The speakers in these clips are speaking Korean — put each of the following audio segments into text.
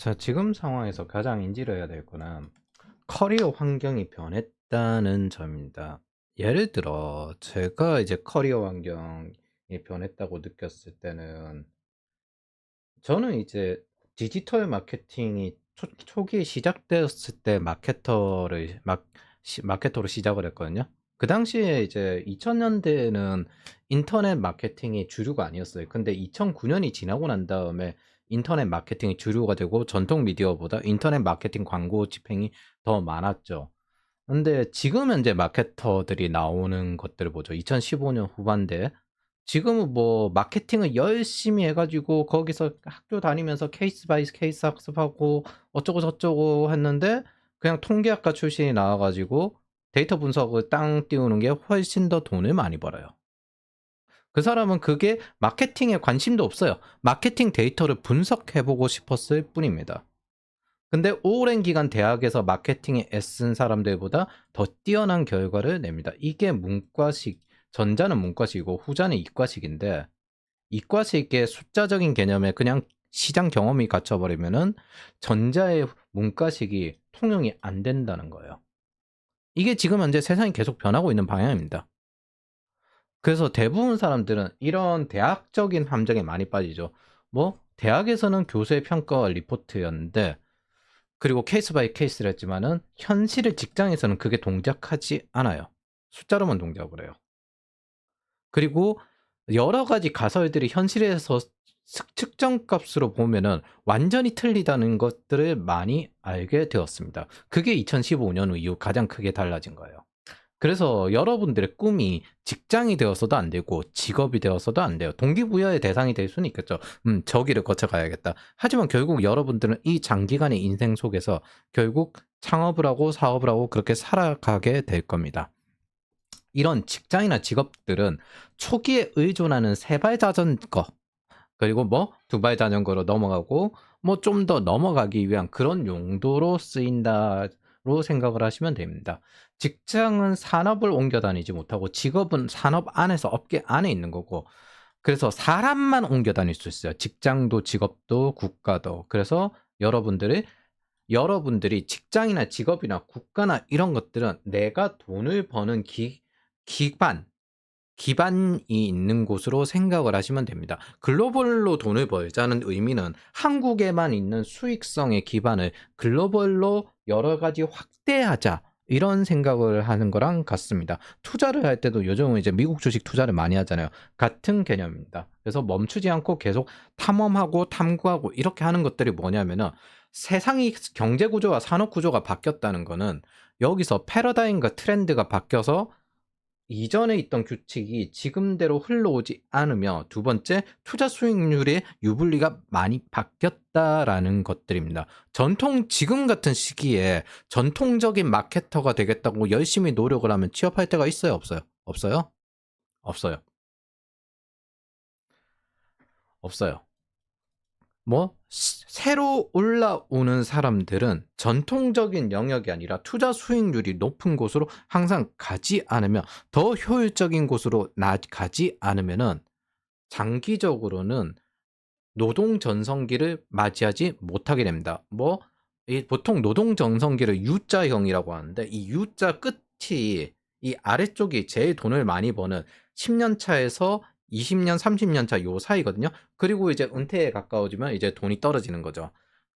자, 지금 상황에서 가장 인지를 해야 될 거는 커리어 환경이 변했다는 점입니다. 예를 들어 제가 이제 커리어 환경이 변했다고 느꼈을 때는 저는 이제 디지털 마케팅이 초기에 시작되었을 때 마케터로 시작을 했거든요. 그 당시에 이제 2000년대에는 인터넷 마케팅이 주류가 아니었어요. 근데 2009년이 지나고 난 다음에 인터넷 마케팅이 주류가 되고 전통 미디어보다 인터넷 마케팅 광고 집행이 더 많았죠. 근데 지금 현재 마케터들이 나오는 것들을 보죠. 2015년 후반대. 지금은 뭐 마케팅을 열심히 해 가지고 거기서 학교 다니면서 케이스 바이 케이스 학습하고 어쩌고 저쩌고 했는데 그냥 통계학과 출신이 나와 가지고 데이터 분석을 땅 띄우는 게 훨씬 더 돈을 많이 벌어요. 그 사람은 그게 마케팅에 관심도 없어요. 마케팅 데이터를 분석해 보고 싶었을 뿐입니다. 근데 오랜 기간 대학에서 마케팅에 애쓴 사람들보다 더 뛰어난 결과를 냅니다. 이게 문과식, 전자는 문과식이고 후자는 이과식인데 이과식의 숫자적인 개념에 그냥 시장 경험이 갇혀버리면은 전자의 문과식이 통용이 안 된다는 거예요. 이게 지금 현재 세상이 계속 변하고 있는 방향입니다. 그래서 대부분 사람들은 이런 대학적인 함정에 많이 빠지죠. 뭐 대학에서는 교수의 평가와 리포트였는데 그리고 케이스 바이 케이스를 했지만은 현실의 직장에서는 그게 동작하지 않아요. 숫자로만 동작을 해요. 그리고 여러 가지 가설들이 현실에서 측정값으로 보면은 완전히 틀리다는 것들을 많이 알게 되었습니다. 그게 2015년 이후 가장 크게 달라진 거예요. 그래서 여러분들의 꿈이 직장이 되어서도 안 되고 직업이 되어서도 안 돼요. 동기부여의 대상이 될 수는 있겠죠. 저기를 거쳐가야겠다. 하지만 결국 여러분들은 이 장기간의 인생 속에서 결국 창업을 하고 사업을 하고 그렇게 살아가게 될 겁니다. 이런 직장이나 직업들은 초기에 의존하는 세발 자전거 그리고 뭐 두발 자전거로 넘어가고 뭐 좀 더 넘어가기 위한 그런 용도로 쓰인다로 생각을 하시면 됩니다. 직장은 산업을 옮겨 다니지 못하고 직업은 산업 안에서 업계 안에 있는 거고 그래서 사람만 옮겨 다닐 수 있어요. 직장도 직업도 국가도. 그래서 여러분들이 직장이나 직업이나 국가나 이런 것들은 내가 돈을 버는 기반 기반이 있는 곳으로 생각을 하시면 됩니다. 글로벌로 돈을 벌자는 의미는 한국에만 있는 수익성의 기반을 글로벌로 여러 가지 확대하자. 이런 생각을 하는 거랑 같습니다. 투자를 할 때도 요즘은 이제 미국 주식 투자를 많이 하잖아요. 같은 개념입니다. 그래서 멈추지 않고 계속 탐험하고 탐구하고 이렇게 하는 것들이 뭐냐면은 세상이 경제 구조와 산업 구조가 바뀌었다는 거는 여기서 패러다임과 트렌드가 바뀌어서 이전에 있던 규칙이 지금대로 흘러오지 않으며 두 번째 투자 수익률의 유불리가 많이 바뀌었다라는 것들입니다. 지금 같은 시기에 전통적인 마케터가 되겠다고 열심히 노력을 하면 취업할 때가 있어요, 없어요? 없어요? 없어요. 없어요. 뭐 새로 올라오는 사람들은 전통적인 영역이 아니라 투자 수익률이 높은 곳으로 항상 가지 않으면 더 효율적인 곳으로 가지 않으면은 장기적으로는 노동 전성기를 맞이하지 못하게 됩니다. 뭐 이 보통 노동 전성기를 U자형이라고 하는데 이 U자 끝이 이 아래쪽이 제일 돈을 많이 버는 10년 차에서 20년, 30년 차 요 사이거든요. 그리고 이제 은퇴에 가까워지면 이제 돈이 떨어지는 거죠.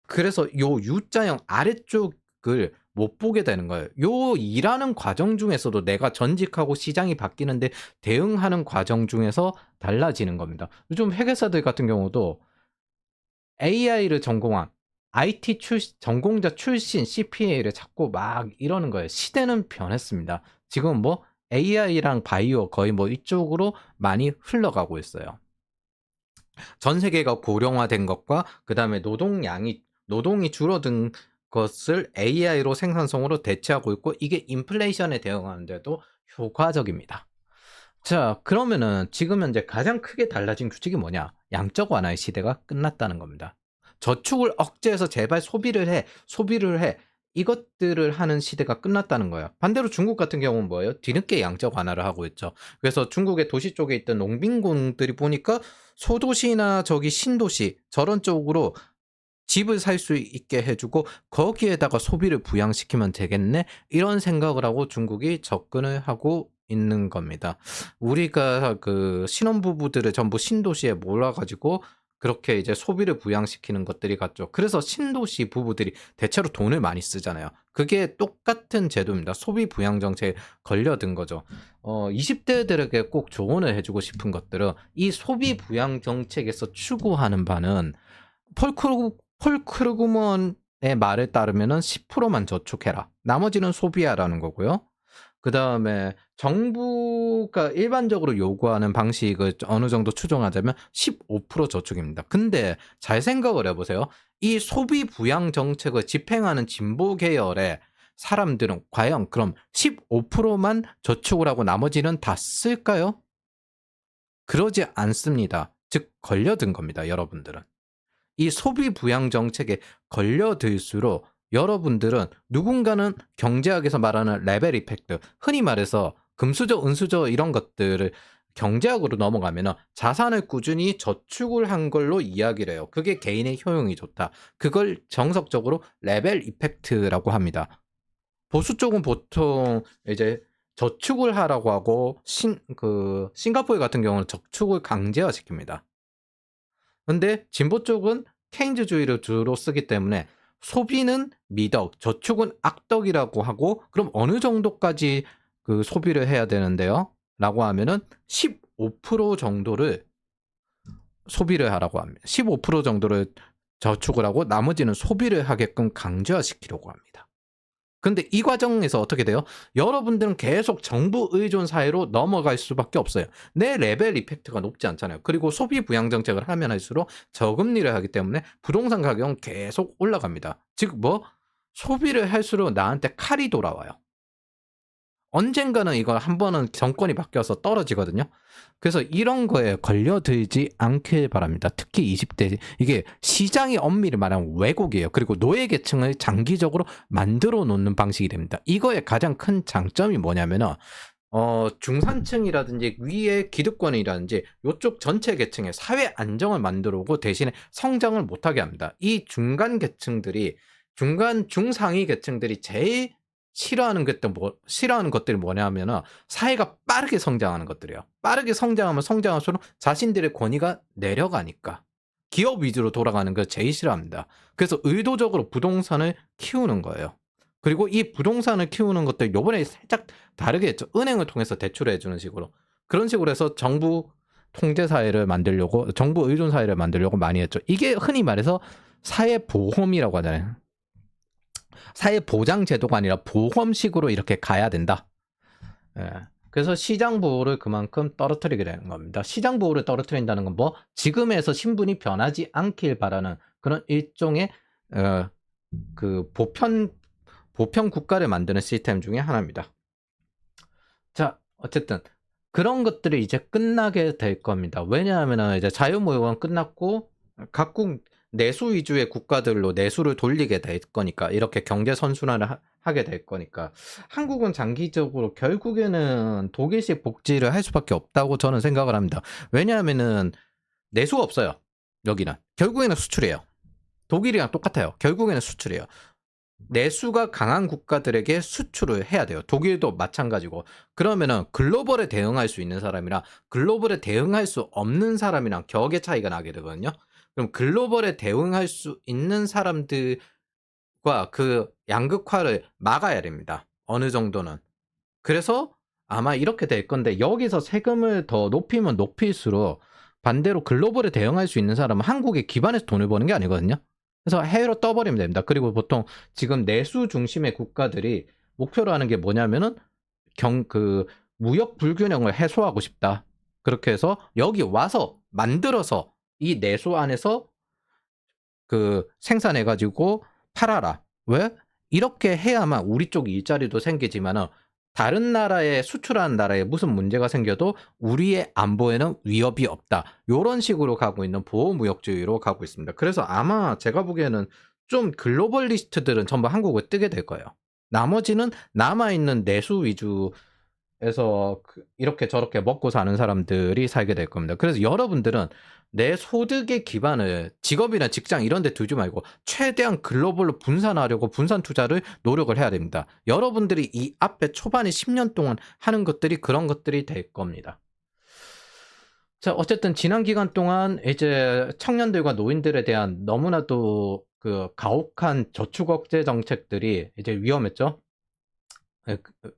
그래서 요 U자형 아래쪽을 못 보게 되는 거예요. 요 일하는 과정 중에서도 내가 전직하고 시장이 바뀌는데 대응하는 과정 중에서 달라지는 겁니다. 요즘 회계사들 같은 경우도 AI를 전공한 전공자 출신 CPA를 찾고 막 이러는 거예요. 시대는 변했습니다. 지금 뭐 AI랑 바이오 거의 뭐 이쪽으로 많이 흘러가고 있어요. 전 세계가 고령화된 것과 그다음에 노동이 줄어든 것을 AI로 생산성으로 대체하고 있고 이게 인플레이션에 대응하는 데도 효과적입니다. 자, 그러면은 지금 현재 가장 크게 달라진 규칙이 뭐냐? 양적 완화의 시대가 끝났다는 겁니다. 저축을 억제해서 제발 소비를 해. 이것들을 하는 시대가 끝났다는 거예요. 반대로 중국 같은 경우는 뭐예요? 뒤늦게 양적 완화를 하고 있죠. 그래서 중국의 도시 쪽에 있던 농민공들이 보니까 소도시나 저기 신도시 저런 쪽으로 집을 살 수 있게 해주고 거기에다가 소비를 부양시키면 되겠네. 이런 생각을 하고 중국이 접근을 하고 있는 겁니다. 우리가 그 신혼부부들을 전부 신도시에 몰아가지고 그렇게 이제 소비를 부양시키는 것들이 같죠. 그래서 신도시 부부들이 대체로 돈을 많이 쓰잖아요. 그게 똑같은 제도입니다. 소비 부양 정책에 걸려든 거죠. 20대들에게 꼭 조언을 해주고 싶은 것들은 이 소비 부양 정책에서 추구하는 바는 폴 크루그먼의 말에 따르면은 10%만 저축해라. 나머지는 소비하라는 거고요. 그 다음에 정부가 일반적으로 요구하는 방식을 어느 정도 추정하자면 15% 저축입니다. 근데 잘 생각을 해보세요. 이 소비 부양 정책을 집행하는 진보 계열의 사람들은 과연 그럼 15%만 저축을 하고 나머지는 다 쓸까요? 그러지 않습니다. 즉 걸려든 겁니다, 여러분들은. 이 소비 부양 정책에 걸려들수록 여러분들은 누군가는 경제학에서 말하는 레벨 이펙트, 흔히 말해서 금수저, 은수저 이런 것들을 경제학으로 넘어가면 자산을 꾸준히 저축을 한 걸로 이야기를 해요. 그게 개인의 효용이 좋다. 그걸 정석적으로 레벨 이펙트라고 합니다. 보수 쪽은 보통 이제 저축을 하라고 하고 싱가포르 같은 경우는 저축을 강제화시킵니다. 근데 진보 쪽은 케인즈주의를 주로 쓰기 때문에 소비는 미덕, 저축은 악덕이라고 하고 그럼 어느 정도까지 그 소비를 해야 되는데요? 라고 하면은 15% 정도를 소비를 하라고 합니다. 15% 정도를 저축을 하고 나머지는 소비를 하게끔 강제화시키려고 합니다. 근데 이 과정에서 어떻게 돼요? 여러분들은 계속 정부 의존 사회로 넘어갈 수밖에 없어요. 내 레벨 이펙트가 높지 않잖아요. 그리고 소비 부양 정책을 하면 할수록 저금리를 하기 때문에 부동산 가격은 계속 올라갑니다. 즉 소비를 할수록 나한테 칼이 돌아와요. 언젠가는 이거 한 번은 정권이 바뀌어서 떨어지거든요. 그래서 이런 거에 걸려들지 않길 바랍니다. 특히 20대 이게 시장의 엄밀히 말하면 왜곡이에요. 그리고 노예 계층을 장기적으로 만들어 놓는 방식이 됩니다. 이거의 가장 큰 장점이 뭐냐면은 중산층이라든지 위의 기득권이라든지 이쪽 전체 계층의 사회 안정을 만들어 오고 대신에 성장을 못하게 합니다. 이 중간 계층들이 중상위 계층들이 제일 싫어하는 것들이 뭐냐면은 사회가 빠르게 성장하는 것들이에요. 빠르게 성장하면 성장할수록 자신들의 권위가 내려가니까 기업 위주로 돌아가는 걸 제일 싫어합니다. 그래서 의도적으로 부동산을 키우는 거예요. 그리고 이 부동산을 키우는 것들 요번에 살짝 다르게 했죠. 은행을 통해서 대출을 해주는 식으로. 그런 식으로 해서 정부 통제 사회를 만들려고, 정부 의존 사회를 만들려고 많이 했죠. 이게 흔히 말해서 사회보험이라고 하잖아요. 사회보장 제도가 아니라 보험식으로 이렇게 가야 된다. 예. 그래서 시장 보호를 그만큼 떨어뜨리게 되는 겁니다. 시장 보호를 떨어뜨린다는 건 지금에서 신분이 변하지 않길 바라는 그런 일종의 그 보편 국가를 만드는 시스템 중에 하나입니다. 자, 어쨌든 그런 것들이 이제 끝나게 될 겁니다. 왜냐하면 이제 자유무역은 끝났고 각국 내수 위주의 국가들로 내수를 돌리게 될 거니까 이렇게 경제 선순환을 하게 될 거니까 한국은 장기적으로 결국에는 독일식 복지를 할 수밖에 없다고 저는 생각을 합니다. 왜냐하면은 내수가 없어요. 여기는 결국에는 수출이에요. 독일이랑 똑같아요. 결국에는 수출이에요. 내수가 강한 국가들에게 수출을 해야 돼요. 독일도 마찬가지고. 그러면은 글로벌에 대응할 수 있는 사람이랑 글로벌에 대응할 수 없는 사람이랑 격의 차이가 나게 되거든요. 그럼 글로벌에 대응할 수 있는 사람들과 그 양극화를 막아야 됩니다. 어느 정도는. 그래서 아마 이렇게 될 건데 여기서 세금을 더 높이면 높일수록 반대로 글로벌에 대응할 수 있는 사람은 한국에 기반해서 돈을 버는 게 아니거든요. 그래서 해외로 떠버리면 됩니다. 그리고 보통 지금 내수 중심의 국가들이 목표로 하는 게 뭐냐면은 무역 불균형을 해소하고 싶다. 그렇게 해서 여기 와서 만들어서 이 내수 안에서 생산해가지고 팔아라. 왜? 이렇게 해야만 우리 쪽 일자리도 생기지만은 다른 나라에 수출하는 나라에 무슨 문제가 생겨도 우리의 안보에는 위협이 없다. 이런 식으로 가고 있는 보호무역주의로 가고 있습니다. 그래서 아마 제가 보기에는 좀 글로벌리스트들은 전부 한국을 뜨게 될 거예요. 나머지는 남아있는 내수 위주의 에서 이렇게 저렇게 먹고 사는 사람들이 살게 될 겁니다. 그래서 여러분들은 내 소득의 기반을 직업이나 직장 이런 데 두지 말고 최대한 글로벌로 분산하려고 분산 투자를 노력을 해야 됩니다. 여러분들이 이 앞에 초반에 10년 동안 하는 것들이 그런 것들이 될 겁니다. 자, 어쨌든 지난 기간 동안 이제 청년들과 노인들에 대한 너무나도 가혹한 저축 억제 정책들이 이제 위험했죠.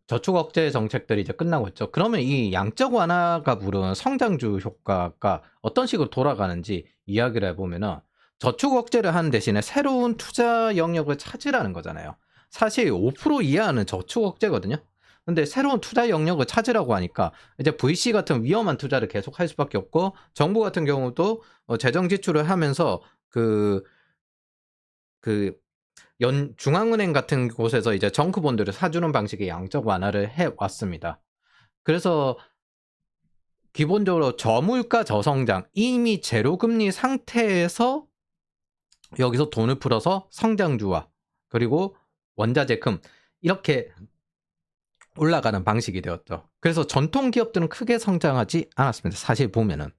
저축 억제 정책들이 이제 끝나고 있죠. 그러면 이 양적 완화가 부르는 성장주 효과가 어떤 식으로 돌아가는지 이야기를 해보면은, 저축 억제를 하는 대신에 새로운 투자 영역을 찾으라는 거잖아요. 사실 5% 이하는 저축 억제거든요. 근데 새로운 투자 영역을 찾으라고 하니까 이제 VC 같은 위험한 투자를 계속 할 수밖에 없고, 정부 같은 경우도 재정 지출을 하면서 그 중앙은행 같은 곳에서 이제 정크본드를 사주는 방식의 양적 완화를 해 왔습니다. 그래서 기본적으로 저물가 저성장, 이미 제로금리 상태에서 여기서 돈을 풀어서 성장주와 그리고 원자재금 이렇게 올라가는 방식이 되었죠. 그래서 전통 기업들은 크게 성장하지 않았습니다. 사실 보면은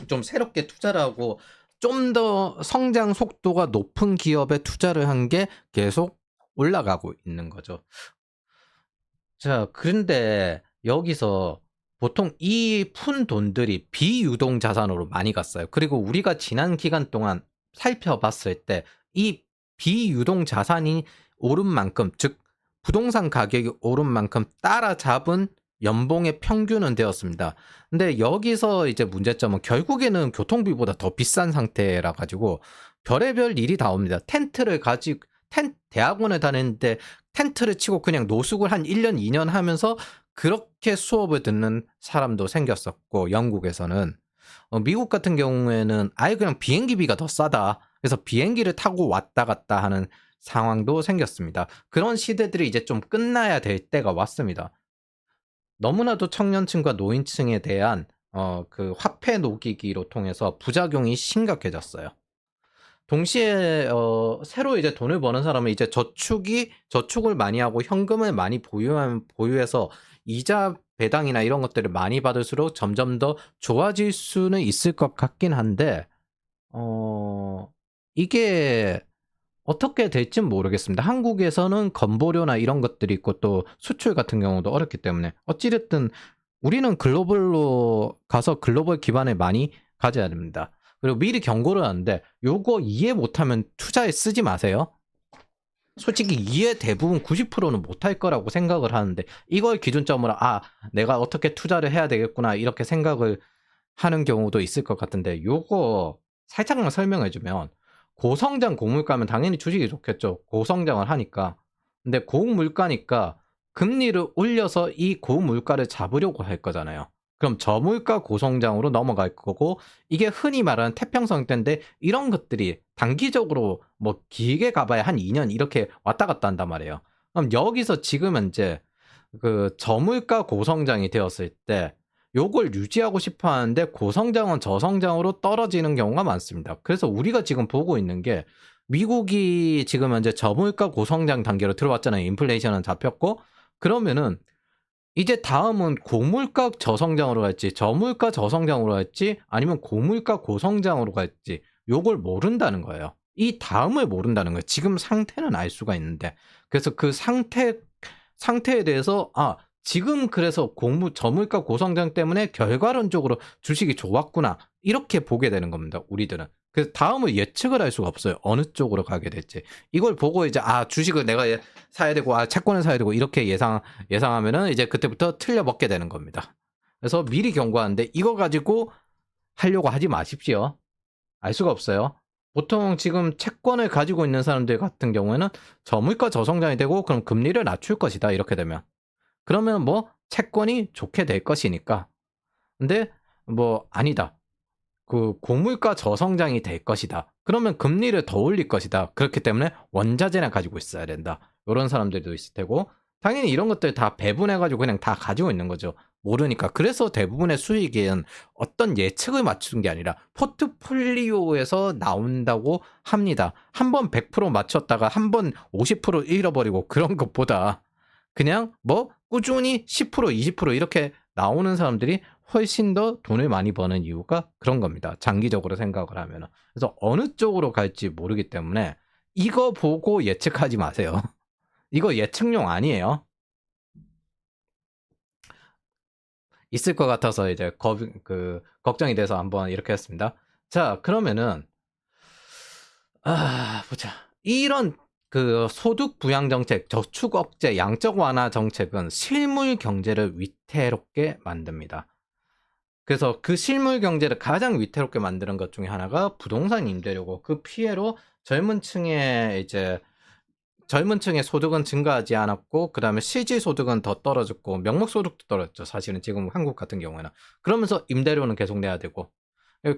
좀 새롭게 투자를 하고 좀 더 성장 속도가 높은 기업에 투자를 한 게 계속 올라가고 있는 거죠. 자, 그런데 여기서 보통 이 푼 돈들이 비유동 자산으로 많이 갔어요. 그리고 우리가 지난 기간 동안 살펴봤을 때 이 비유동 자산이 오른 만큼, 즉 부동산 가격이 오른 만큼 따라잡은 연봉의 평균은 되었습니다. 근데 여기서 이제 문제점은 결국에는 교통비보다 더 비싼 상태라 가지고 별의별 일이 다 옵니다. 대학원을 다녔는데 텐트를 치고 그냥 노숙을 한 1년, 2년 하면서 그렇게 수업을 듣는 사람도 생겼었고, 영국에서는. 미국 같은 경우에는 아예 그냥 비행기비가 더 싸다. 그래서 비행기를 타고 왔다 갔다 하는 상황도 생겼습니다. 그런 시대들이 이제 좀 끝나야 될 때가 왔습니다. 너무나도 청년층과 노인층에 대한 화폐 녹이기로 통해서 부작용이 심각해졌어요. 동시에 새로 이제 돈을 버는 사람은 이제 저축을 많이 하고 현금을 많이 보유해서 이자 배당이나 이런 것들을 많이 받을수록 점점 더 좋아질 수는 있을 것 같긴 한데, 이게 어떻게 될진 모르겠습니다. 한국에서는 건보료나 이런 것들이 있고 또 수출 같은 경우도 어렵기 때문에 어찌됐든 우리는 글로벌로 가서 글로벌 기반을 많이 가져야 됩니다. 그리고 미리 경고를 하는데, 요거 이해 못하면 투자에 쓰지 마세요. 솔직히 이해 대부분 90%는 못할 거라고 생각을 하는데, 이걸 기준점으로 내가 어떻게 투자를 해야 되겠구나 이렇게 생각을 하는 경우도 있을 것 같은데, 요거 살짝만 설명해주면, 고성장 고물가면 당연히 주식이 좋겠죠. 고성장을 하니까. 근데 고물가니까 금리를 올려서 이 고물가를 잡으려고 할 거잖아요. 그럼 저물가 고성장으로 넘어갈 거고, 이게 흔히 말하는 태평성 때인데, 이런 것들이 단기적으로 뭐 길게 가봐야 한 2년 이렇게 왔다 갔다 한단 말이에요. 그럼 여기서 지금 현재 저물가 고성장이 되었을 때 요걸 유지하고 싶어 하는데 고성장은 저성장으로 떨어지는 경우가 많습니다. 그래서 우리가 지금 보고 있는 게, 미국이 지금 현재 저물가 고성장 단계로 들어왔잖아요. 인플레이션은 잡혔고. 그러면은 이제 다음은 고물가 저성장으로 갈지, 저물가 저성장으로 갈지, 아니면 고물가 고성장으로 갈지, 요걸 모른다는 거예요. 이 다음을 모른다는 거예요. 지금 상태는 알 수가 있는데. 그래서 그 상태에 대해서 지금 그래서 저물가 고성장 때문에 결과론적으로 주식이 좋았구나, 이렇게 보게 되는 겁니다. 우리들은. 그래서 다음을 예측을 할 수가 없어요. 어느 쪽으로 가게 될지. 이걸 보고 이제 주식을 내가 사야 되고 채권을 사야 되고 이렇게 예상하면은 이제 그때부터 틀려 먹게 되는 겁니다. 그래서 미리 경고하는데, 이거 가지고 하려고 하지 마십시오. 알 수가 없어요. 보통 지금 채권을 가지고 있는 사람들 같은 경우에는 저물가 저성장이 되고, 그럼 금리를 낮출 것이다, 이렇게 되면. 그러면 뭐 채권이 좋게 될 것이니까. 근데 뭐 아니다, 고물가 저성장이 될 것이다, 그러면 금리를 더 올릴 것이다. 그렇기 때문에 원자재나 가지고 있어야 된다. 이런 사람들도 있을 테고, 당연히 이런 것들 다 배분해가지고 그냥 다 가지고 있는 거죠. 모르니까. 그래서 대부분의 수익은 어떤 예측을 맞춘 게 아니라 포트폴리오에서 나온다고 합니다. 한 번 100% 맞췄다가 한 번 50% 잃어버리고 그런 것보다 그냥 뭐 꾸준히 10% 20% 이렇게 나오는 사람들이 훨씬 더 돈을 많이 버는 이유가 그런 겁니다. 장기적으로 생각을 하면은. 그래서 어느 쪽으로 갈지 모르기 때문에 이거 보고 예측하지 마세요. 이거 예측용 아니에요. 있을 것 같아서 이제 걱정이 돼서 한번 이렇게 했습니다. 자, 그러면은 보자. 이런 소득 부양 정책, 저축 억제, 양적 완화 정책은 실물 경제를 위태롭게 만듭니다. 그래서 그 실물 경제를 가장 위태롭게 만드는 것 중에 하나가 부동산 임대료고, 그 피해로 젊은 층의 소득은 증가하지 않았고, 그 다음에 실질 소득은 더 떨어졌고, 명목 소득도 떨어졌죠. 사실은 지금 한국 같은 경우에는. 그러면서 임대료는 계속 내야 되고.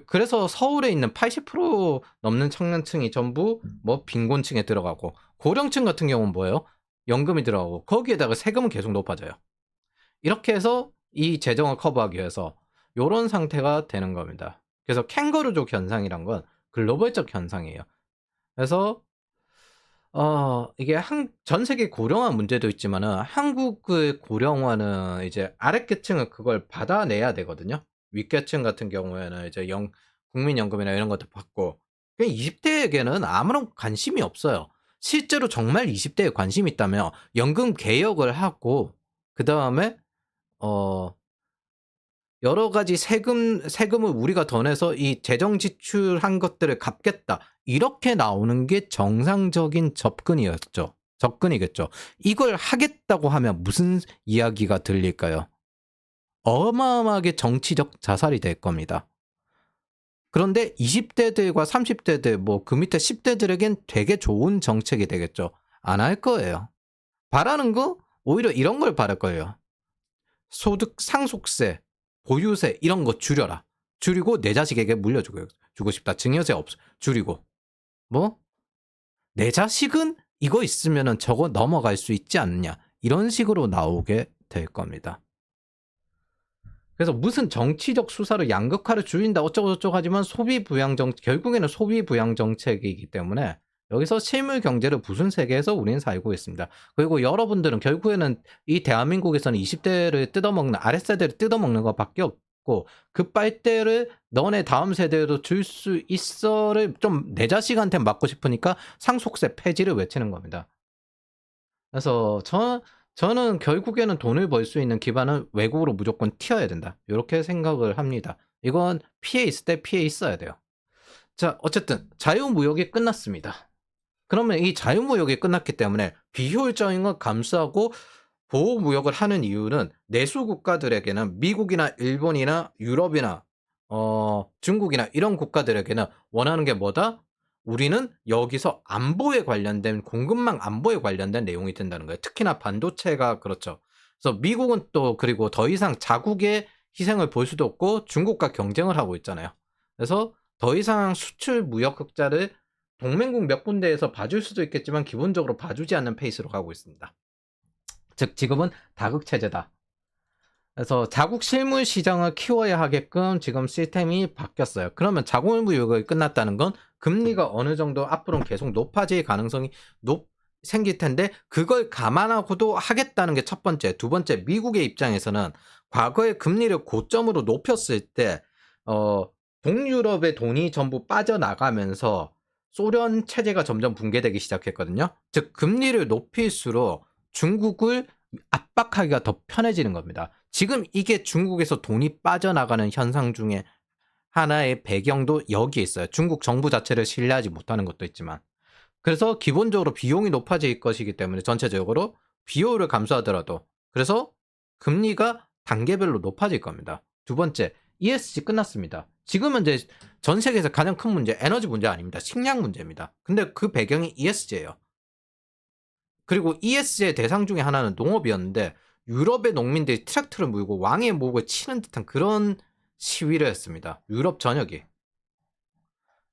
그래서 서울에 있는 80% 넘는 청년층이 전부 뭐 빈곤층에 들어가고, 고령층 같은 경우는 뭐예요? 연금이 들어가고, 거기에다가 세금은 계속 높아져요. 이렇게 해서 이 재정을 커버하기 위해서 요런 상태가 되는 겁니다. 그래서 캥거루족 현상이란 건 글로벌적 현상이에요. 그래서 이게 전 세계 고령화 문제도 있지만은 한국의 고령화는 이제 아랫계층은 그걸 받아내야 되거든요. 윗계층 같은 경우에는 이제 국민연금이나 이런 것도 받고, 20대에게는 아무런 관심이 없어요. 실제로 정말 20대에 관심이 있다면 연금 개혁을 하고, 그 다음에 여러 가지 세금을 우리가 더 내서 이 재정 지출한 것들을 갚겠다, 이렇게 나오는 게 정상적인 접근이겠죠. 이걸 하겠다고 하면 무슨 이야기가 들릴까요? 어마어마하게 정치적 자살이 될 겁니다. 그런데 20대들과 30대들, 뭐 그 밑에 10대들에겐 되게 좋은 정책이 되겠죠. 안 할 거예요. 바라는 거 오히려 이런 걸 바랄 거예요. 소득 상속세, 보유세 이런 거 줄여라. 줄이고 내 자식에게 물려주고 싶다. 증여세 줄이고. 뭐? 내 자식은 이거 있으면은 저거 넘어갈 수 있지 않느냐. 이런 식으로 나오게 될 겁니다. 그래서 무슨 정치적 수사로 양극화를 줄인다 어쩌고저쩌고 하지만 결국에는 소비 부양 정책이기 때문에 여기서 실물 경제를 부순 세계에서 우리는 살고 있습니다. 그리고 여러분들은 결국에는 이 대한민국에서는 20대를 뜯어먹는, 아랫세대를 뜯어먹는 것밖에 없고, 그 빨대를 너네 다음 세대에도 줄 수 있어를 좀 내 자식한테 맞고 싶으니까 상속세 폐지를 외치는 겁니다. 그래서 저는 결국에는 돈을 벌 수 있는 기반은 외국으로 무조건 튀어야 된다, 이렇게 생각을 합니다. 이건 피해 있을 때 피해 있어야 돼요. 자, 어쨌든 자유무역이 끝났습니다. 그러면 이 자유무역이 끝났기 때문에 비효율적인 걸 감수하고 보호무역을 하는 이유는 내수 국가들에게는, 미국이나 일본이나 유럽이나 중국이나 이런 국가들에게는 원하는 게 뭐다? 우리는 여기서 안보에 관련된, 공급망 안보에 관련된 내용이 된다는 거예요. 특히나 반도체가 그렇죠. 그래서 미국은 또 그리고 더 이상 자국의 희생을 볼 수도 없고 중국과 경쟁을 하고 있잖아요. 그래서 더 이상 수출 무역 흑자를 동맹국 몇 군데에서 봐줄 수도 있겠지만 기본적으로 봐주지 않는 페이스로 가고 있습니다. 즉 지금은 다극체제다. 그래서 자국 실물 시장을 키워야 하게끔 지금 시스템이 바뀌었어요. 그러면 자국무역이 끝났다는 건 금리가 어느 정도 앞으로는 계속 높아질 가능성이 생길 텐데, 그걸 감안하고도 하겠다는 게 첫 번째. 두 번째, 미국의 입장에서는 과거에 금리를 고점으로 높였을 때 동유럽의 돈이 전부 빠져나가면서 소련 체제가 점점 붕괴되기 시작했거든요. 즉 금리를 높일수록 중국을 압박하기가 더 편해지는 겁니다. 지금 이게 중국에서 돈이 빠져나가는 현상 중에 하나의 배경도 여기에 있어요. 중국 정부 자체를 신뢰하지 못하는 것도 있지만. 그래서 기본적으로 비용이 높아질 것이기 때문에 전체적으로 비효율을 감수하더라도, 그래서 금리가 단계별로 높아질 겁니다. 두 번째, ESG 끝났습니다. 지금은 이제 전 세계에서 가장 큰 문제, 에너지 문제 아닙니다. 식량 문제입니다. 근데 그 배경이 ESG예요. 그리고 ESG의 대상 중에 하나는 농업이었는데, 유럽의 농민들이 트랙터를 몰고 왕의 목을 치는 듯한 그런 시위를 했습니다. 유럽 전역이.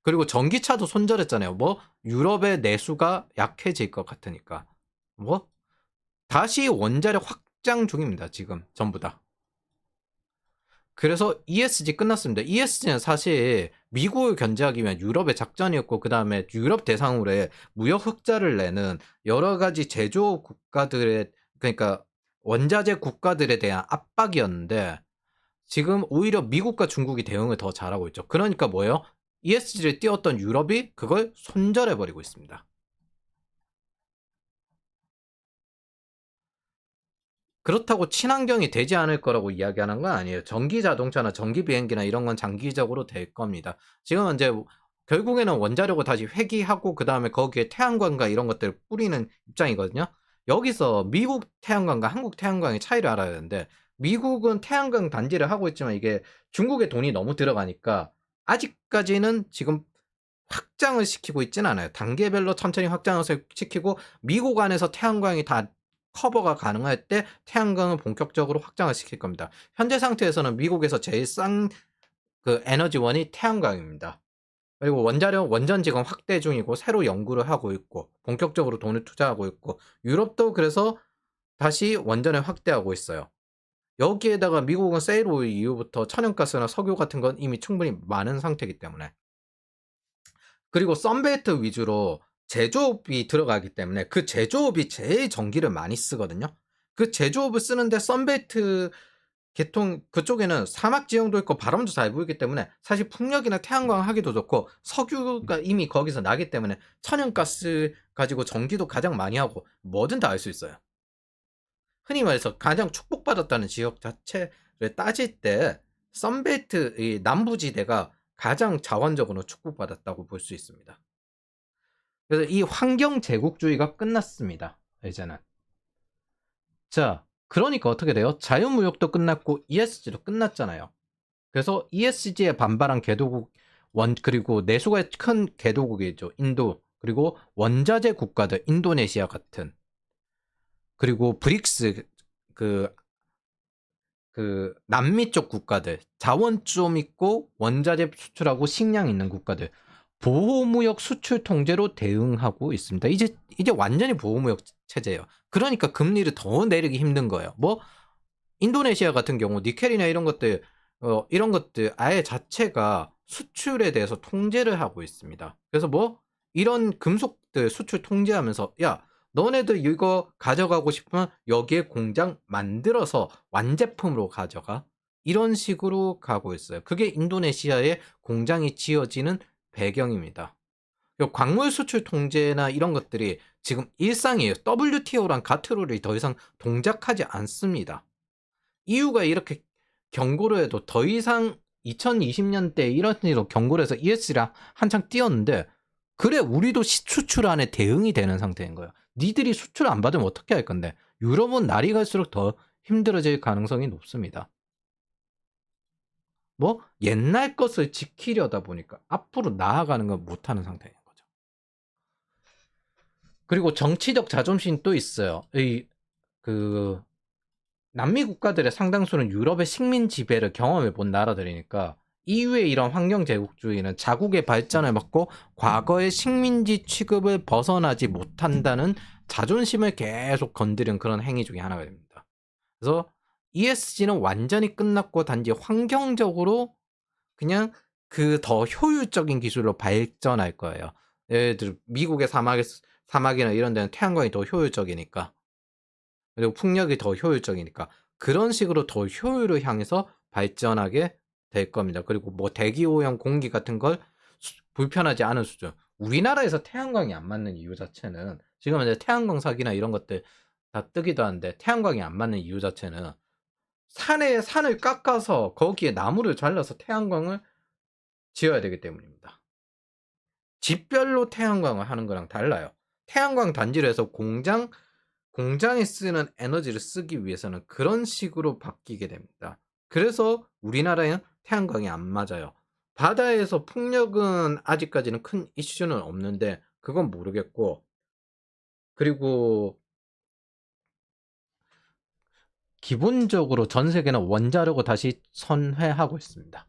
그리고 전기차도 손절했잖아요. 뭐 유럽의 내수가 약해질 것 같으니까. 뭐 다시 원자력 확장 중입니다. 지금 전부 다. 그래서 ESG 끝났습니다. ESG는 사실 미국을 견제하기 위한 유럽의 작전이었고, 그 다음에 유럽 대상으로 무역 흑자를 내는 여러 가지 제조업 국가들의, 그러니까 원자재 국가들에 대한 압박이었는데 지금 오히려 미국과 중국이 대응을 더 잘하고 있죠. 그러니까 뭐예요? ESG를 띄웠던 유럽이 그걸 손절해 버리고 있습니다. 그렇다고 친환경이 되지 않을 거라고 이야기하는 건 아니에요. 전기 자동차나 전기 비행기나 이런 건 장기적으로 될 겁니다. 지금은 이제 결국에는 원자력을 다시 회귀하고 그다음에 거기에 태양광과 이런 것들을 뿌리는 입장이거든요. 여기서 미국 태양광과 한국 태양광의 차이를 알아야 되는데 미국은 태양광 단지를 하고 있지만 이게 중국의 돈이 너무 들어가니까 아직까지는 지금 확장을 시키고 있진 않아요. 단계별로 천천히 확장을 시키고 미국 안에서 태양광이 다 커버가 가능할 때 태양광을 본격적으로 확장을 시킬 겁니다. 현재 상태에서는 미국에서 제일 싼 그 에너지원이 태양광입니다. 그리고 원자력 원전 지금 확대 중이고 새로 연구를 하고 있고 본격적으로 돈을 투자하고 있고 유럽도 그래서 다시 원전을 확대하고 있어요. 여기에다가 미국은 세일 오일 이후부터 천연가스나 석유 같은 건 이미 충분히 많은 상태이기 때문에 그리고 썬벨트 위주로 제조업이 들어가기 때문에 그 제조업이 제일 전기를 많이 쓰거든요. 그 제조업을 쓰는데 썬벨트 계통 그쪽에는 사막 지형도 있고 바람도 잘 불기 때문에 사실 풍력이나 태양광 하기도 좋고 석유가 이미 거기서 나기 때문에 천연가스 가지고 전기도 가장 많이 하고 뭐든 다 할 수 있어요. 흔히 말해서 가장 축복받았다는 지역 자체를 따질 때 썬벨트 이 남부지대가 가장 자원적으로 축복받았다고 볼 수 있습니다. 그래서 이 환경 제국주의가 끝났습니다. 이제는. 자, 그러니까 어떻게 돼요? 자유무역도 끝났고 ESG도 끝났잖아요. 그래서 ESG에 반발한 개도국 그리고 내수가 큰 개도국이죠. 인도 그리고 원자재 국가들 인도네시아 같은 그리고 브릭스 그 남미 쪽 국가들 자원 좀 있고 원자재 수출하고 식량 있는 국가들 보호무역 수출 통제로 대응하고 있습니다. 이제 완전히 보호무역 체제예요. 그러니까 금리를 더 내리기 힘든 거예요. 뭐 인도네시아 같은 경우 니켈이나 이런 것들 아예 자체가 수출에 대해서 통제를 하고 있습니다. 그래서 뭐 이런 금속들 수출 통제하면서 야 너네들 이거 가져가고 싶으면 여기에 공장 만들어서 완제품으로 가져가. 이런 식으로 가고 있어요. 그게 인도네시아에 공장이 지어지는 배경입니다. 광물 수출 통제나 이런 것들이 지금 일상이에요. WTO랑 가트롤이 더 이상 동작하지 않습니다. 이유가 이렇게 경고를 해도 더 이상 2020년대 이런 일로 경고를 해서 ESG랑 한창 뛰었는데 그래 우리도 수출안에 대응이 되는 상태인 거예요. 니들이 수출 안 받으면 어떻게 할 건데 유럽은 날이 갈수록 더 힘들어질 가능성이 높습니다. 뭐 옛날 것을 지키려다 보니까 앞으로 나아가는 건 못하는 상태인 거죠. 그리고 정치적 자존심 또 있어요. 남미 국가들의 상당수는 유럽의 식민 지배를 경험해 본 나라들이니까 EU의 이런 환경 제국주의는 자국의 발전을 막고 과거의 식민지 취급을 벗어나지 못한다는 자존심을 계속 건드린 그런 행위 중에 하나가 됩니다. 그래서 ESG는 완전히 끝났고 단지 환경적으로 그냥 그 더 효율적인 기술로 발전할 거예요. 예를 들어 미국의 사막이나 이런 데는 태양광이 더 효율적이니까 그리고 풍력이 더 효율적이니까 그런 식으로 더 효율을 향해서 발전하게 될 겁니다. 그리고 뭐 대기 오염 공기 같은 걸 불편하지 않은 수준. 우리나라에서 태양광이 안 맞는 이유 자체는 지금 이제 태양광 사기나 이런 것들 다 뜨기도 하는데 태양광이 안 맞는 이유 자체는 산을 깎아서 거기에 나무를 잘라서 태양광을 지어야 되기 때문입니다. 집별로 태양광을 하는 거랑 달라요. 태양광 단지를 해서 공장에 쓰는 에너지를 쓰기 위해서는 그런 식으로 바뀌게 됩니다. 그래서 우리나라에는 태양광이 안 맞아요. 바다에서 풍력은 아직까지는 큰 이슈는 없는데 그건 모르겠고 그리고 기본적으로 전 세계는 원자력을 다시 선회하고 있습니다.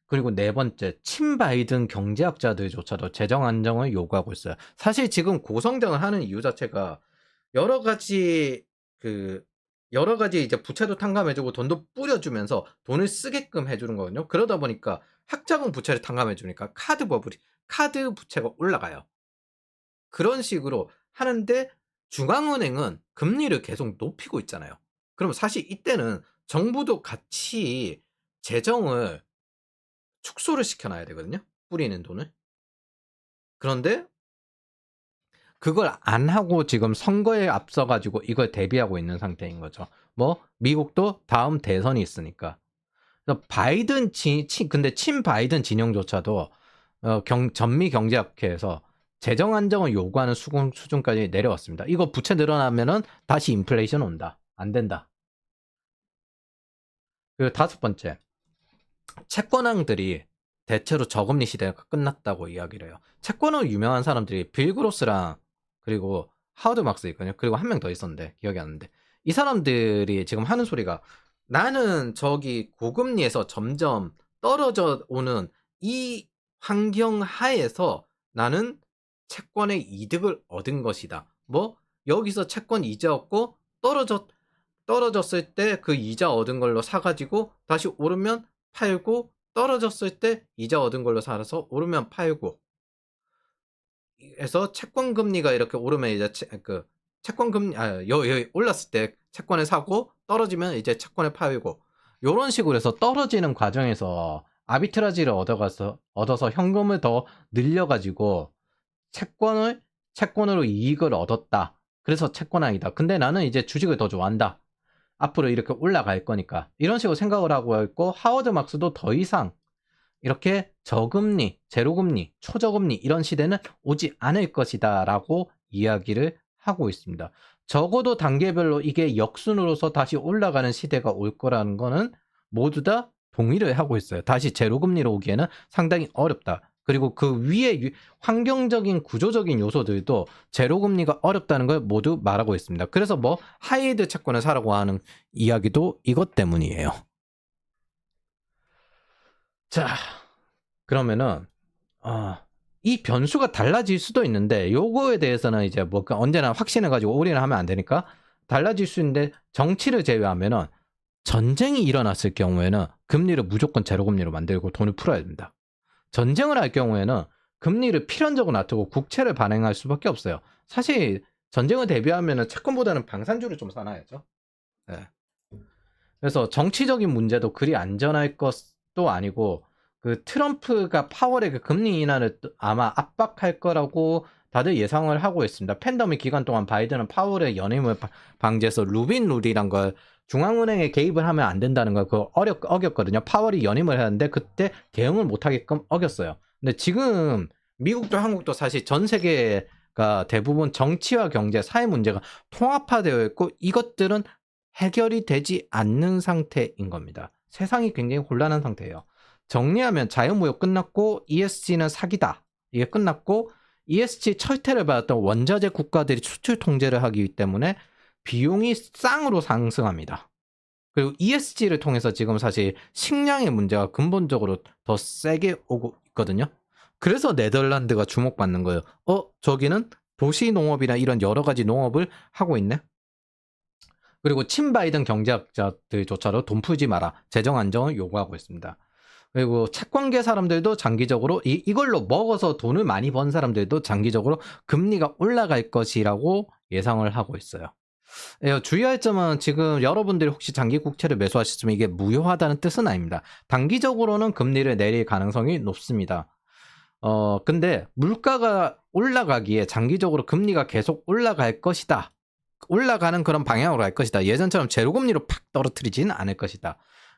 그리고 네 번째, 친바이든 경제학자들조차도 재정 안정을 요구하고 있어요. 사실 지금 고성장을 하는 이유 자체가 여러 가지 여러 가지 이제 부채도 탕감해주고 돈도 뿌려주면서 돈을 쓰게끔 해주는 거거든요. 그러다 보니까 학자금 부채를 탕감해주니까 카드 부채가 올라가요. 그런 식으로 하는데 중앙은행은 금리를 계속 높이고 있잖아요. 그럼 사실 이때는 정부도 같이 재정을 축소를 시켜 놔야 되거든요, 뿌리는 돈을. 그런데 그걸 안 하고 지금 선거에 앞서 가지고 이걸 대비하고 있는 상태인 거죠. 뭐 미국도 다음 대선이 있으니까. 그래서 바이든 근데 친바이든 진영조차도 전미 경제학회에서 재정 안정을 요구하는 수준까지 내려왔습니다. 이거 부채 늘어나면은 다시 인플레이션 온다. 안 된다. 그리고 다섯 번째, 채권왕들이 대체로 저금리 시대가 끝났다고 이야기를 해요. 채권으로 유명한 사람들이 빌 그로스랑 그리고 하워드 막스 있거든요. 그리고 한 명 더 있었는데 기억이 안 나는데, 이 사람들이 지금 하는 소리가, 나는 저기 고금리에서 점점 떨어져 오는 이 환경 하에서 나는 채권의 이득을 얻은 것이다. 뭐 여기서 채권 이자 얻고 떨어졌을 때 그 이자 얻은 걸로 사가지고 다시 오르면 팔고, 떨어졌을 때 이자 얻은 걸로 사서 오르면 팔고 해서 채권 금리가 이렇게 오르면 이제 채권 금리 올랐을 때 채권을 사고, 떨어지면 이제 채권을 팔고, 요런 식으로 해서 떨어지는 과정에서 아비트라지를 얻어서 현금을 더 늘려가지고 채권으로 이익을 얻었다. 그래서 채권왕이다. 근데 나는 이제 주식을 더 좋아한다. 앞으로 이렇게 올라갈 거니까. 이런 식으로 생각을 하고 있고, 하워드 막스도 더 이상 이렇게 저금리, 제로금리, 초저금리 이런 시대는 오지 않을 것이다 라고 이야기를 하고 있습니다. 적어도 단계별로 이게 역순으로서 다시 올라가는 시대가 올 거라는 거는 모두 다 동의를 하고 있어요. 다시 제로금리로 오기에는 상당히 어렵다. 그리고 그 위에 환경적인 구조적인 요소들도 제로금리가 어렵다는 걸 모두 말하고 있습니다. 그래서 뭐 하이드 채권을 사라고 하는 이야기도 이것 때문이에요. 자, 그러면은 이 변수가 달라질 수도 있는데, 요거에 대해서는 이제 뭐 언제나 확신을 가지고 올인하면 안 되니까 달라질 수 있는데, 정치를 제외하면은 전쟁이 일어났을 경우에는 금리를 무조건 제로금리로 만들고 돈을 풀어야 됩니다. 전쟁을 할 경우에는 금리를 필연적으로 놔두고 국채를 발행할 수밖에 없어요. 사실 전쟁을 대비하면은 채권보다는 방산주를 좀 사놔야죠. 네. 그래서 정치적인 문제도 그리 안전할 것도 아니고, 그 트럼프가 파월의 그 금리 인하를 아마 압박할 거라고 다들 예상을 하고 있습니다. 팬데믹 기간 동안 바이든은 파월의 연임을 방지해서 루빈 룰이란 걸, 중앙은행에 개입을 하면 안 된다는 걸 그거 어겼거든요. 파월이 연임을 했는데 그때 대응을 못하게끔 어겼어요. 근데 지금 미국도 한국도 사실 전 세계가 대부분 정치와 경제, 사회 문제가 통합화되어 있고, 이것들은 해결이 되지 않는 상태인 겁니다. 세상이 굉장히 혼란한 상태예요. 정리하면 자유무역 끝났고, ESG는 사기다. 이게 끝났고, ESG 철퇴를 받았던 원자재 국가들이 수출 통제를 하기 때문에 비용이 쌍으로 상승합니다. 그리고 ESG를 통해서 지금 사실 식량의 문제가 근본적으로 더 세게 오고 있거든요. 그래서 네덜란드가 주목받는 거예요. 저기는 도시 농업이나 이런 여러 가지 농업을 하고 있네. 그리고 친바이든 경제학자들조차도 돈 풀지 마라, 재정 안정을 요구하고 있습니다. 그리고 채권계 사람들도 장기적으로 이걸로 먹어서 돈을 많이 번 사람들도 장기적으로 금리가 올라갈 것이라고 예상을 하고 있어요. 주의할 점은, 지금 여러분들이 혹시 장기 국채를 매수하셨으면 이게 무효하다는 뜻은 아닙니다. 단기적으로는 금리를 내릴 가능성이 높습니다. 근데 물가가 올라가기에 장기적으로 금리가 계속 올라갈 것이다, 올라가는 그런 방향으로 갈 것이다, 예전처럼 제로금리로 팍 떨어뜨리지는 않을 것이다.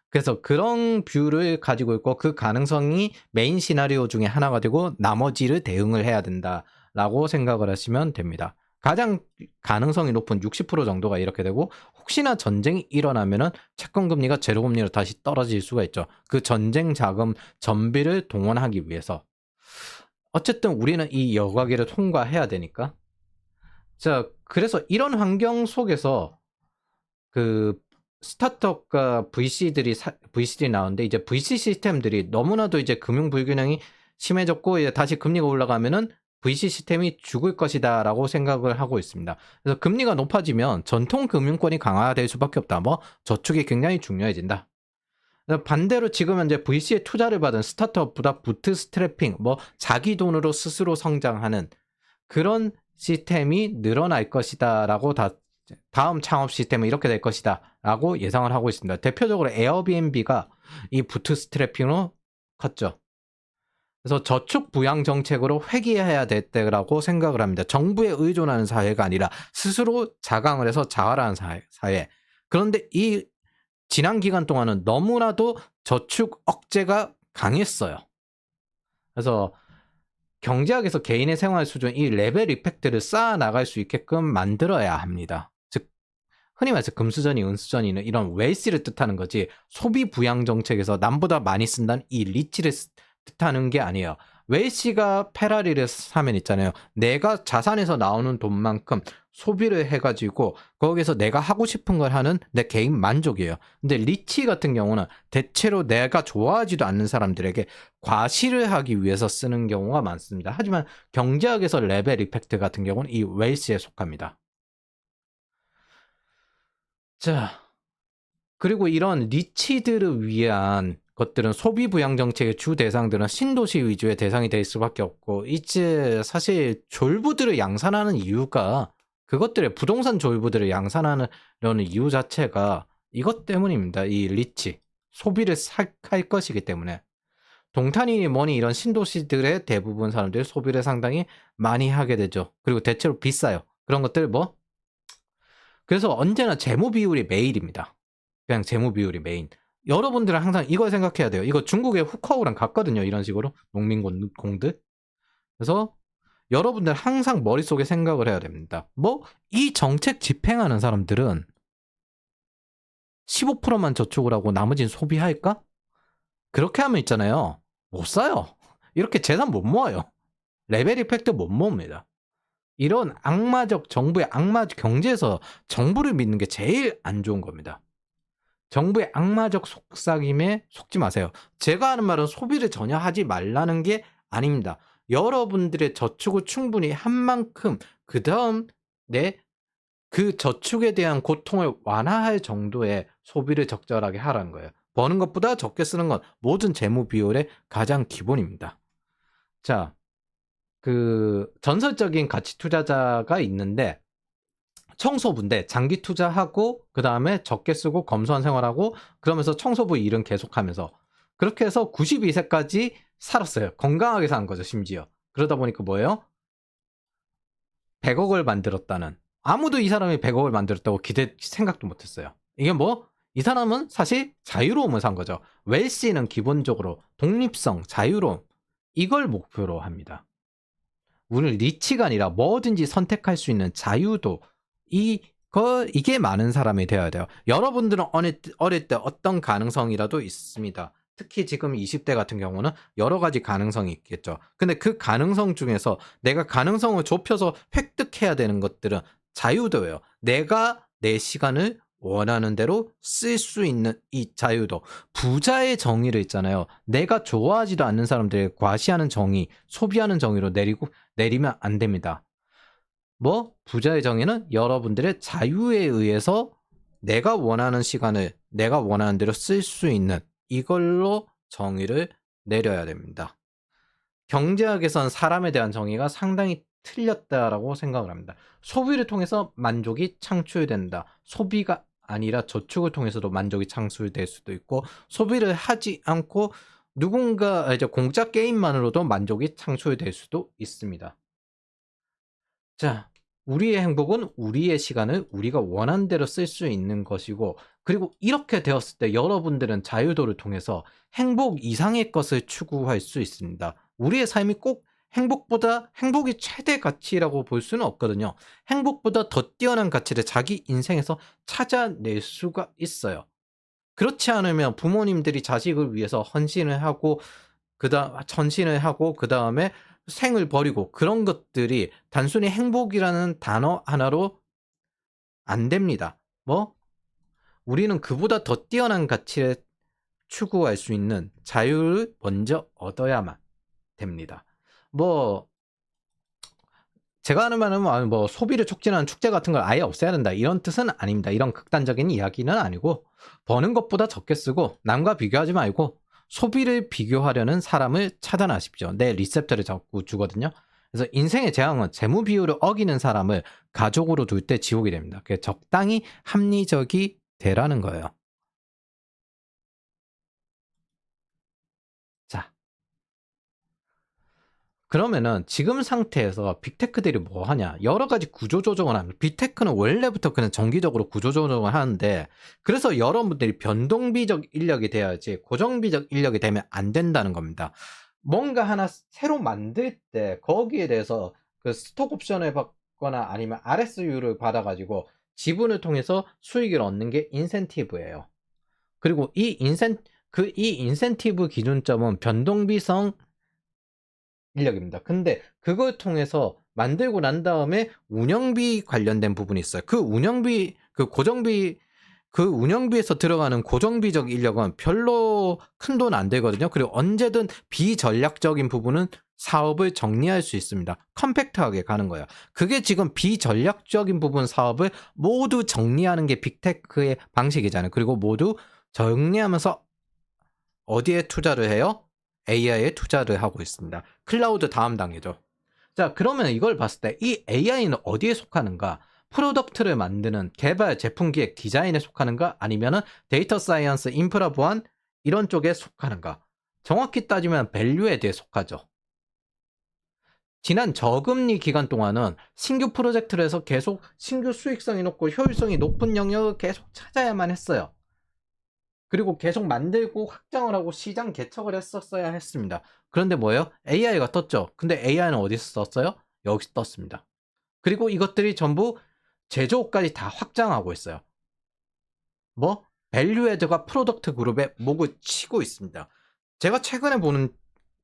그래서 그런 뷰를 가지고 있고, 그 가능성이 메인 시나리오 중에 하나가 되고 나머지를 대응을 해야 된다라고 생각을 하시면 됩니다. 가장 가능성이 높은 60% 정도가 이렇게 되고, 혹시나 전쟁이 일어나면은 채권 금리가 제로 금리로 다시 떨어질 수가 있죠. 그 전쟁 자금 전비를 동원하기 위해서. 어쨌든 우리는 이 여과기를 통과해야 되니까. 자, 그래서 이런 환경 속에서 그 스타트업과 VC들이 나오는데, 이제 VC 시스템들이 너무나도 이제 금융 불균형이 심해졌고, 이제 다시 금리가 올라가면은 VC 시스템이 죽을 것이다라고 생각을 하고 있습니다. 그래서 금리가 높아지면 전통 금융권이 강화될 수밖에 없다. 뭐 저축이 굉장히 중요해진다. 반대로 지금 현재 VC에 투자를 받은 스타트업보다 부트스트래핑, 뭐 자기 돈으로 스스로 성장하는 그런 시스템이 늘어날 것이다 라고 다음 창업 시스템은 이렇게 될 것이다 라고 예상을 하고 있습니다. 대표적으로 에어비앤비가 이 부트스트래핑으로 컸죠. 그래서 저축 부양 정책으로 회귀해야 될 때라고 생각을 합니다. 정부에 의존하는 사회가 아니라 스스로 자강을 해서 자활하는 사회. 그런데 이 지난 기간 동안은 너무나도 저축 억제가 강했어요. 그래서 경제학에서 개인의 생활 수준, 이 레벨 이펙트를 쌓아 나갈 수 있게끔 만들어야 합니다. 즉 흔히 말해서 금수저니 은수저니는 이런 웰시를 뜻하는 거지, 소비 부양 정책에서 남보다 많이 쓴다는 이 리치를 뜻하는 게 아니에요. 웰시가 페라리를 사면 있잖아요. 내가 자산에서 나오는 돈만큼 소비를 해가지고 거기서 내가 하고 싶은 걸 하는 내 개인 만족이에요. 근데 리치 같은 경우는 대체로 내가 좋아하지도 않는 사람들에게 과시를 하기 위해서 쓰는 경우가 많습니다. 하지만 경제학에서 레벨 이펙트 같은 경우는 이 웰시에 속합니다. 자, 그리고 이런 리치들을 위한 것들은, 소비 부양 정책의 주 대상들은 신도시 위주의 대상이 될 수밖에 없고, 이제 사실 졸부들을 양산하는 이유가, 그것들의 부동산 졸부들을 양산하는 이유 자체가 이것 때문입니다. 이 리치, 소비를 할 것이기 때문에. 동탄이니 뭐니 이런 신도시들의 대부분 사람들이 소비를 상당히 많이 하게 되죠. 그리고 대체로 비싸요. 그런 것들 뭐, 그래서 언제나 재무 비율이 메인입니다. 그냥 재무 비율이 메인. 여러분들은 항상 이걸 생각해야 돼요. 이거 중국의 후커우랑 같거든요. 이런 식으로 농민공들. 그래서 여러분들 항상 머릿속에 생각을 해야 됩니다. 뭐 이 정책 집행하는 사람들은 15%만 저축을 하고 나머지는 소비할까? 그렇게 하면 있잖아요. 못 사요. 이렇게 재산 못 모아요. 레벨 이펙트 못 모읍니다. 이런 악마적 정부의 악마 경제에서 정부를 믿는 게 제일 안 좋은 겁니다. 정부의 악마적 속삭임에 속지 마세요. 제가 하는 말은 소비를 전혀 하지 말라는 게 아닙니다. 여러분들의 저축을 충분히 한 만큼 그 다음 그 저축에 대한 고통을 완화할 정도의 소비를 적절하게 하라는 거예요. 버는 것보다 적게 쓰는 건 모든 재무 비율의 가장 기본입니다. 자, 그 전설적인 가치 투자자가 있는데, 청소부인데 장기 투자하고 그 다음에 적게 쓰고 검소한 생활하고 그러면서 청소부 일은 계속하면서 그렇게 해서 92세까지 살았어요. 건강하게 산 거죠, 심지어. 그러다 보니까 뭐예요? 100억을 만들었다는. 아무도 이 사람이 100억을 만들었다고 생각도 못했어요. 이게 뭐? 이 사람은 사실 자유로움을 산 거죠. 웰시는 기본적으로 독립성, 자유로움, 이걸 목표로 합니다. 우리는 리치가 아니라 뭐든지 선택할 수 있는 자유도, 이게 많은 사람이 되어야 돼요. 여러분들은 어릴 때 어떤 가능성이라도 있습니다. 특히 지금 20대 같은 경우는 여러 가지 가능성이 있겠죠. 근데 그 가능성 중에서 내가 가능성을 좁혀서 획득해야 되는 것들은 자유도예요. 내가 내 시간을 원하는 대로 쓸 수 있는 이 자유도. 부자의 정의를 있잖아요. 내가 좋아하지도 않는 사람들의 과시하는 정의, 소비하는 정의로 내리면 안 됩니다. 뭐 부자의 정의는 여러분들의 자유에 의해서 내가 원하는 시간을 내가 원하는 대로 쓸 수 있는, 이걸로 정의를 내려야 됩니다. 경제학에선 사람에 대한 정의가 상당히 틀렸다라고 생각을 합니다. 소비를 통해서 만족이 창출된다. 소비가 아니라 저축을 통해서도 만족이 창출될 수도 있고, 소비를 하지 않고 누군가 이제 공짜 게임만으로도 만족이 창출될 수도 있습니다. 자, 우리의 행복은 우리의 시간을 우리가 원하는 대로 쓸 수 있는 것이고, 그리고 이렇게 되었을 때 여러분들은 자유도를 통해서 행복 이상의 것을 추구할 수 있습니다. 우리의 삶이 꼭 행복이 최대 가치라고 볼 수는 없거든요. 행복보다 더 뛰어난 가치를 자기 인생에서 찾아낼 수가 있어요. 그렇지 않으면 부모님들이 자식을 위해서 헌신을 하고 그 다음에 생을 버리고, 그런 것들이 단순히 행복이라는 단어 하나로 안 됩니다. 뭐? 우리는 그보다 더 뛰어난 가치를 추구할 수 있는 자유를 먼저 얻어야만 됩니다. 뭐 제가 하는 말은 뭐 소비를 촉진하는 축제 같은 걸 아예 없애야 된다, 이런 뜻은 아닙니다. 이런 극단적인 이야기는 아니고, 버는 것보다 적게 쓰고 남과 비교하지 말고 소비를 비교하려는 사람을 차단하십시오. 내 리셉터를 자꾸 주거든요. 그래서 인생의 재앙은 재무 비율을 어기는 사람을 가족으로 둘 때 지옥이 됩니다. 그게 적당히 합리적이 되라는 거예요. 자, 그러면은 지금 상태에서 빅테크들이 뭐 하냐? 여러 가지 구조 조정을 합니다. 빅테크는 원래부터 그냥 정기적으로 구조 조정을 하는데, 그래서 여러분들이 변동비적 인력이 돼야지 고정비적 인력이 되면 안 된다는 겁니다. 뭔가 하나 새로 만들 때 거기에 대해서 그 스톡 옵션을 받거나 아니면 RSU를 받아가지고 지분을 통해서 수익을 얻는 게 인센티브예요. 그리고 이 인센티브 기준점은 변동비성 인력입니다. 근데 그걸 통해서 만들고 난 다음에 운영비 관련된 부분이 있어요. 그 운영비, 그 운영비에서 들어가는 고정비적 인력은 별로 큰 돈 안 되거든요. 그리고 언제든 비전략적인 부분은 사업을 정리할 수 있습니다. 컴팩트하게 가는 거예요. 그게 지금 비전략적인 부분 사업을 모두 정리하는 게 빅테크의 방식이잖아요. 그리고 모두 정리하면서 어디에 투자를 해요? AI에 투자를 하고 있습니다. 클라우드 다음 단계죠. 자, 그러면 이걸 봤을 때 이 AI는 어디에 속하는가? 프로덕트를 만드는 개발, 제품 기획, 디자인에 속하는가? 아니면은 데이터 사이언스, 인프라 보안 이런 쪽에 속하는가? 정확히 따지면 밸류에 대해 속하죠. 지난 저금리 기간 동안은 신규 프로젝트를 해서 계속 신규 수익성이 높고 효율성이 높은 영역을 계속 찾아야만 했어요. 그리고 계속 만들고 확장을 하고 시장 개척을 했었어야 했습니다. 그런데 뭐예요? AI가 떴죠. 근데 AI는 어디서 떴어요? 여기서 떴습니다. 그리고 이것들이 전부 제조업까지 다 확장하고 있어요. 뭐? 밸류에드가 프로덕트 그룹에 목을 치고 있습니다. 제가 최근에 보는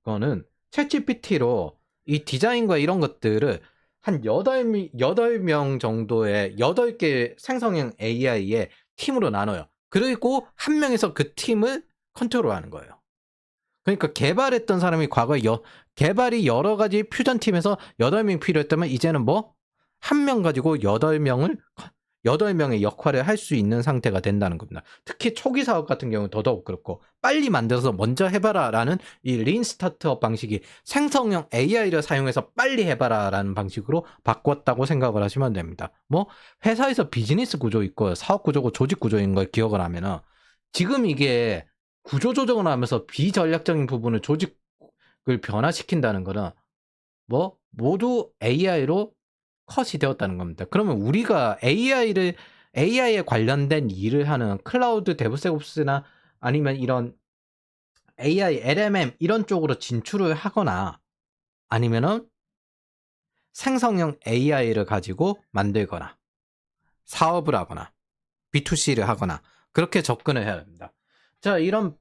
거는 챗GPT로 이 디자인과 이런 것들을 한 8명 정도의 8개 생성형 AI의 팀으로 나눠요. 그리고 한 명에서 그 팀을 컨트롤하는 거예요. 그러니까 개발했던 사람이 과거에 개발이 여러 가지 퓨전팀에서 8명이 필요했다면 이제는 뭐? 한 명 가지고 8명의 역할을 할 수 있는 상태가 된다는 겁니다. 특히 초기 사업 같은 경우는 더더욱 그렇고 빨리 만들어서 먼저 해봐라 라는 이 린 스타트업 방식이 생성형 AI를 사용해서 빨리 해봐라 라는 방식으로 바꿨다고 생각을 하시면 됩니다. 뭐 회사에서 비즈니스 구조 있고 사업 구조고 조직 구조인 걸 기억을 하면은 지금 이게 구조 조정을 하면서 비전략적인 부분을 조직을 변화시킨다는 거는 뭐 모두 AI로 컷이 되었다는 겁니다. 그러면 우리가 AI에 관련된 일을 하는 클라우드 데브세옵스나 아니면 이런 AI, LMM 이런 쪽으로 진출을 하거나 아니면은 생성형 AI를 가지고 만들거나 사업을 하거나 B2C를 하거나 그렇게 접근을 해야 됩니다. 자, 이런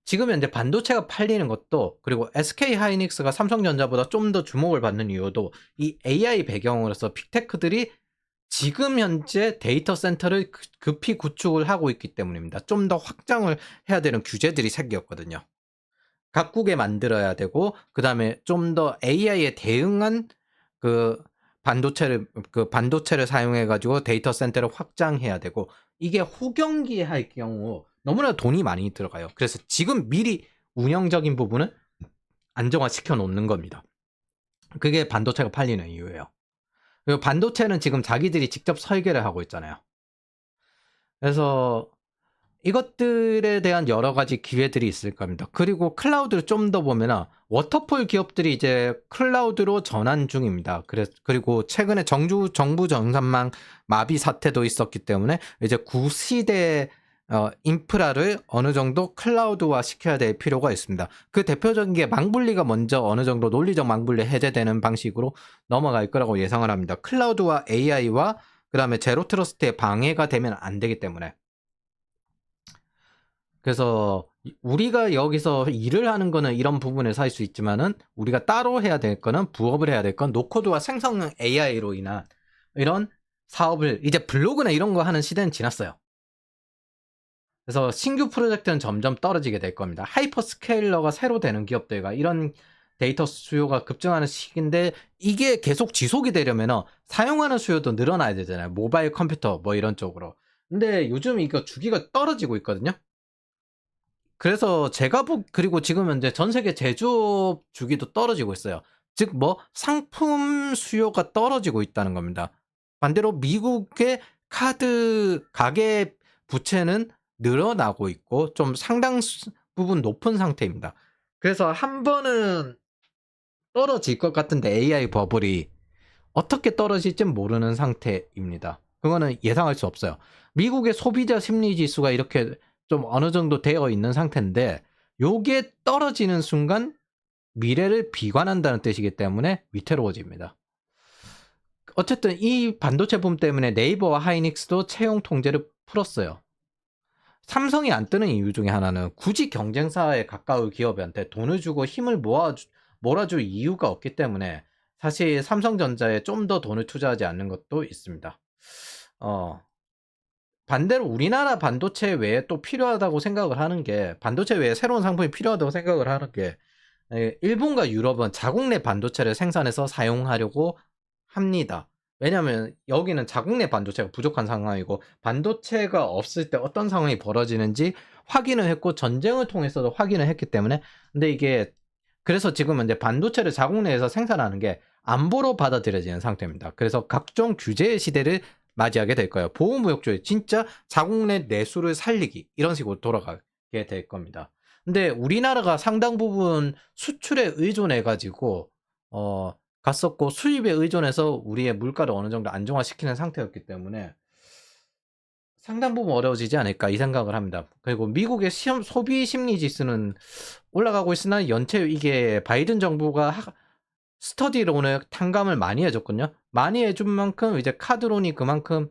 지금 현재 반도체가 팔리는 것도 그리고 SK 하이닉스가 삼성전자보다 좀 더 주목을 받는 이유도 이 AI 배경으로서 빅테크들이 지금 현재 데이터 센터를 급히 구축을 하고 있기 때문입니다. 좀 더 확장을 해야 되는 규제들이 생겼거든요. 각국에 만들어야 되고 그다음에 좀 더 AI에 대응한 그 반도체를 사용해 가지고 데이터 센터를 확장해야 되고 이게 후경기에 할 경우 너무나 돈이 많이 들어가요. 그래서 지금 미리 운영적인 부분은 안정화시켜 놓는 겁니다. 그게 반도체가 팔리는 이유예요. 그리고 반도체는 지금 자기들이 직접 설계를 하고 있잖아요. 그래서 이것들에 대한 여러 가지 기회들이 있을 겁니다. 그리고 클라우드를 좀 더 보면은 워터폴 기업들이 이제 클라우드로 전환 중입니다. 그리고 최근에 정부 전산망 마비 사태도 있었기 때문에 이제 구시대 인프라를 어느 정도 클라우드화 시켜야 될 필요가 있습니다. 그 대표적인 게 망분리가 먼저 어느 정도 논리적 망분리 해제되는 방식으로 넘어갈 거라고 예상을 합니다. 클라우드와 AI와 그다음에 제로 트러스트에 방해가 되면 안 되기 때문에. 그래서 우리가 여기서 일을 하는 거는 이런 부분에서 할 수 있지만은 우리가 따로 해야 될 거는 부업을 해야 될 건 노코드와 생성형 AI로 인한 이런 사업을 이제 블로그나 이런 거 하는 시대는 지났어요. 그래서 신규 프로젝트는 점점 떨어지게 될 겁니다. 하이퍼 스케일러가 새로 되는 기업들과 이런 데이터 수요가 급증하는 시기인데 이게 계속 지속이 되려면 사용하는 수요도 늘어나야 되잖아요. 모바일 컴퓨터 뭐 이런 쪽으로. 근데 요즘 이거 주기가 떨어지고 있거든요. 그래서 그리고 지금 현재 전 세계 제조업 주기도 떨어지고 있어요. 즉 뭐 상품 수요가 떨어지고 있다는 겁니다. 반대로 미국의 카드 가계 부채는 늘어나고 있고 좀 상당 부분 높은 상태입니다. 그래서 한 번은 떨어질 것 같은데 AI 버블이 어떻게 떨어질지 모르는 상태입니다. 그거는 예상할 수 없어요. 미국의 소비자 심리 지수가 이렇게 좀 어느 정도 되어 있는 상태인데 요게 떨어지는 순간 미래를 비관한다는 뜻이기 때문에 위태로워집니다. 어쨌든 이 반도체 붐 때문에 네이버와 하이닉스도 채용 통제를 풀었어요. 삼성이 안 뜨는 이유 중에 하나는 굳이 경쟁사에 가까운 기업한테 돈을 주고 힘을 몰아줄 이유가 없기 때문에 사실 삼성전자에 좀 더 돈을 투자하지 않는 것도 있습니다. 반대로 우리나라 반도체 외에 또 필요하다고 생각을 하는 게 반도체 외에 새로운 상품이 필요하다고 생각을 하는 게 일본과 유럽은 자국 내 반도체를 생산해서 사용하려고 합니다. 왜냐하면 여기는 자국 내 반도체가 부족한 상황이고 반도체가 없을 때 어떤 상황이 벌어지는지 확인을 했고 전쟁을 통해서도 확인을 했기 때문에 근데 이게 그래서 지금은 이제 반도체를 자국 내에서 생산하는 게 안보로 받아들여지는 상태입니다. 그래서 각종 규제의 시대를 맞이하게 될 거예요. 보호무역주의 진짜 자국 내 내수를 살리기 이런 식으로 돌아가게 될 겁니다. 근데 우리나라가 상당 부분 수출에 의존해 가지고 갔었고 수입에 의존해서 우리의 물가를 어느 정도 안정화시키는 상태였기 때문에 상당 부분 어려워지지 않을까 이 생각을 합니다. 그리고 미국의 소비 심리 지수는 올라가고 있으나 연체 이게 바이든 정부가 스터디론을 탕감을 많이 해줬거든요. 많이 해준 만큼 이제 카드론이 그만큼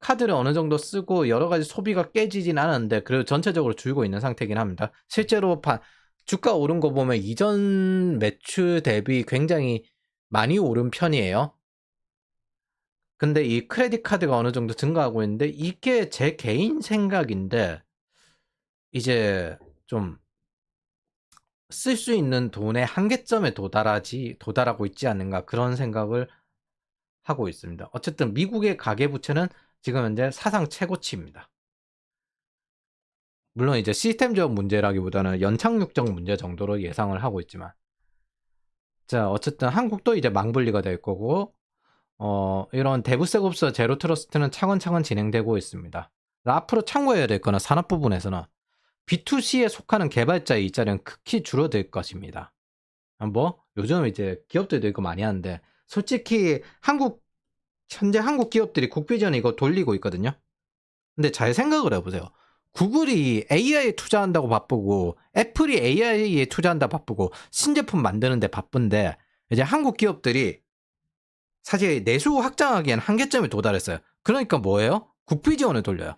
카드를 어느 정도 쓰고 여러 가지 소비가 깨지진 않았는데 그래도 전체적으로 줄고 있는 상태긴 합니다. 실제로 주가 오른 거 보면 이전 매출 대비 굉장히 많이 오른 편이에요. 근데 이 크레딧 카드가 어느 정도 증가하고 있는데 이게 제 개인 생각인데 이제 좀 쓸 수 있는 돈의 한계점에 도달하고 있지 않는가 그런 생각을 하고 있습니다. 어쨌든 미국의 가계부채는 지금 현재 사상 최고치입니다. 물론 이제 시스템적 문제라기보다는 연착륙적 문제 정도로 예상을 하고 있지만 자 어쨌든 한국도 이제 망분리가 될 거고 이런 대부세급서 제로 트러스트는 차근차근 진행되고 있습니다. 앞으로 참고해야 될 거는 산업 부분에서는 B2C에 속하는 개발자의 일자리는 극히 줄어들 것입니다. 뭐 요즘 이제 기업들도 이거 많이 하는데 솔직히 현재 한국 기업들이 국비전 이거 돌리고 있거든요. 근데 잘 생각을 해보세요. 구글이 AI에 투자한다고 바쁘고 애플이 AI에 투자한다 바쁘고 신제품 만드는데 바쁜데 이제 한국 기업들이 사실 내수 확장하기엔 한계점에 도달했어요. 그러니까 뭐예요? 국비 지원을 돌려요.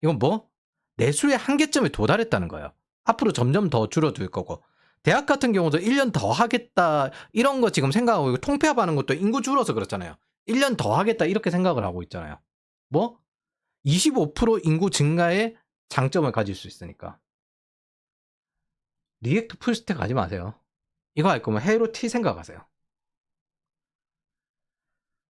이건 뭐? 내수의 한계점에 도달했다는 거예요. 앞으로 점점 더 줄어들 거고. 대학 같은 경우도 1년 더 하겠다 이런 거 지금 생각하고 있고 통폐합하는 것도 인구 줄어서 그렇잖아요. 1년 더 하겠다 이렇게 생각을 하고 있잖아요. 뭐? 25% 인구 증가의 장점을 가질 수 있으니까. 리액트 풀스택 하지 마세요. 이거 할 거면 헤이로 T 생각하세요.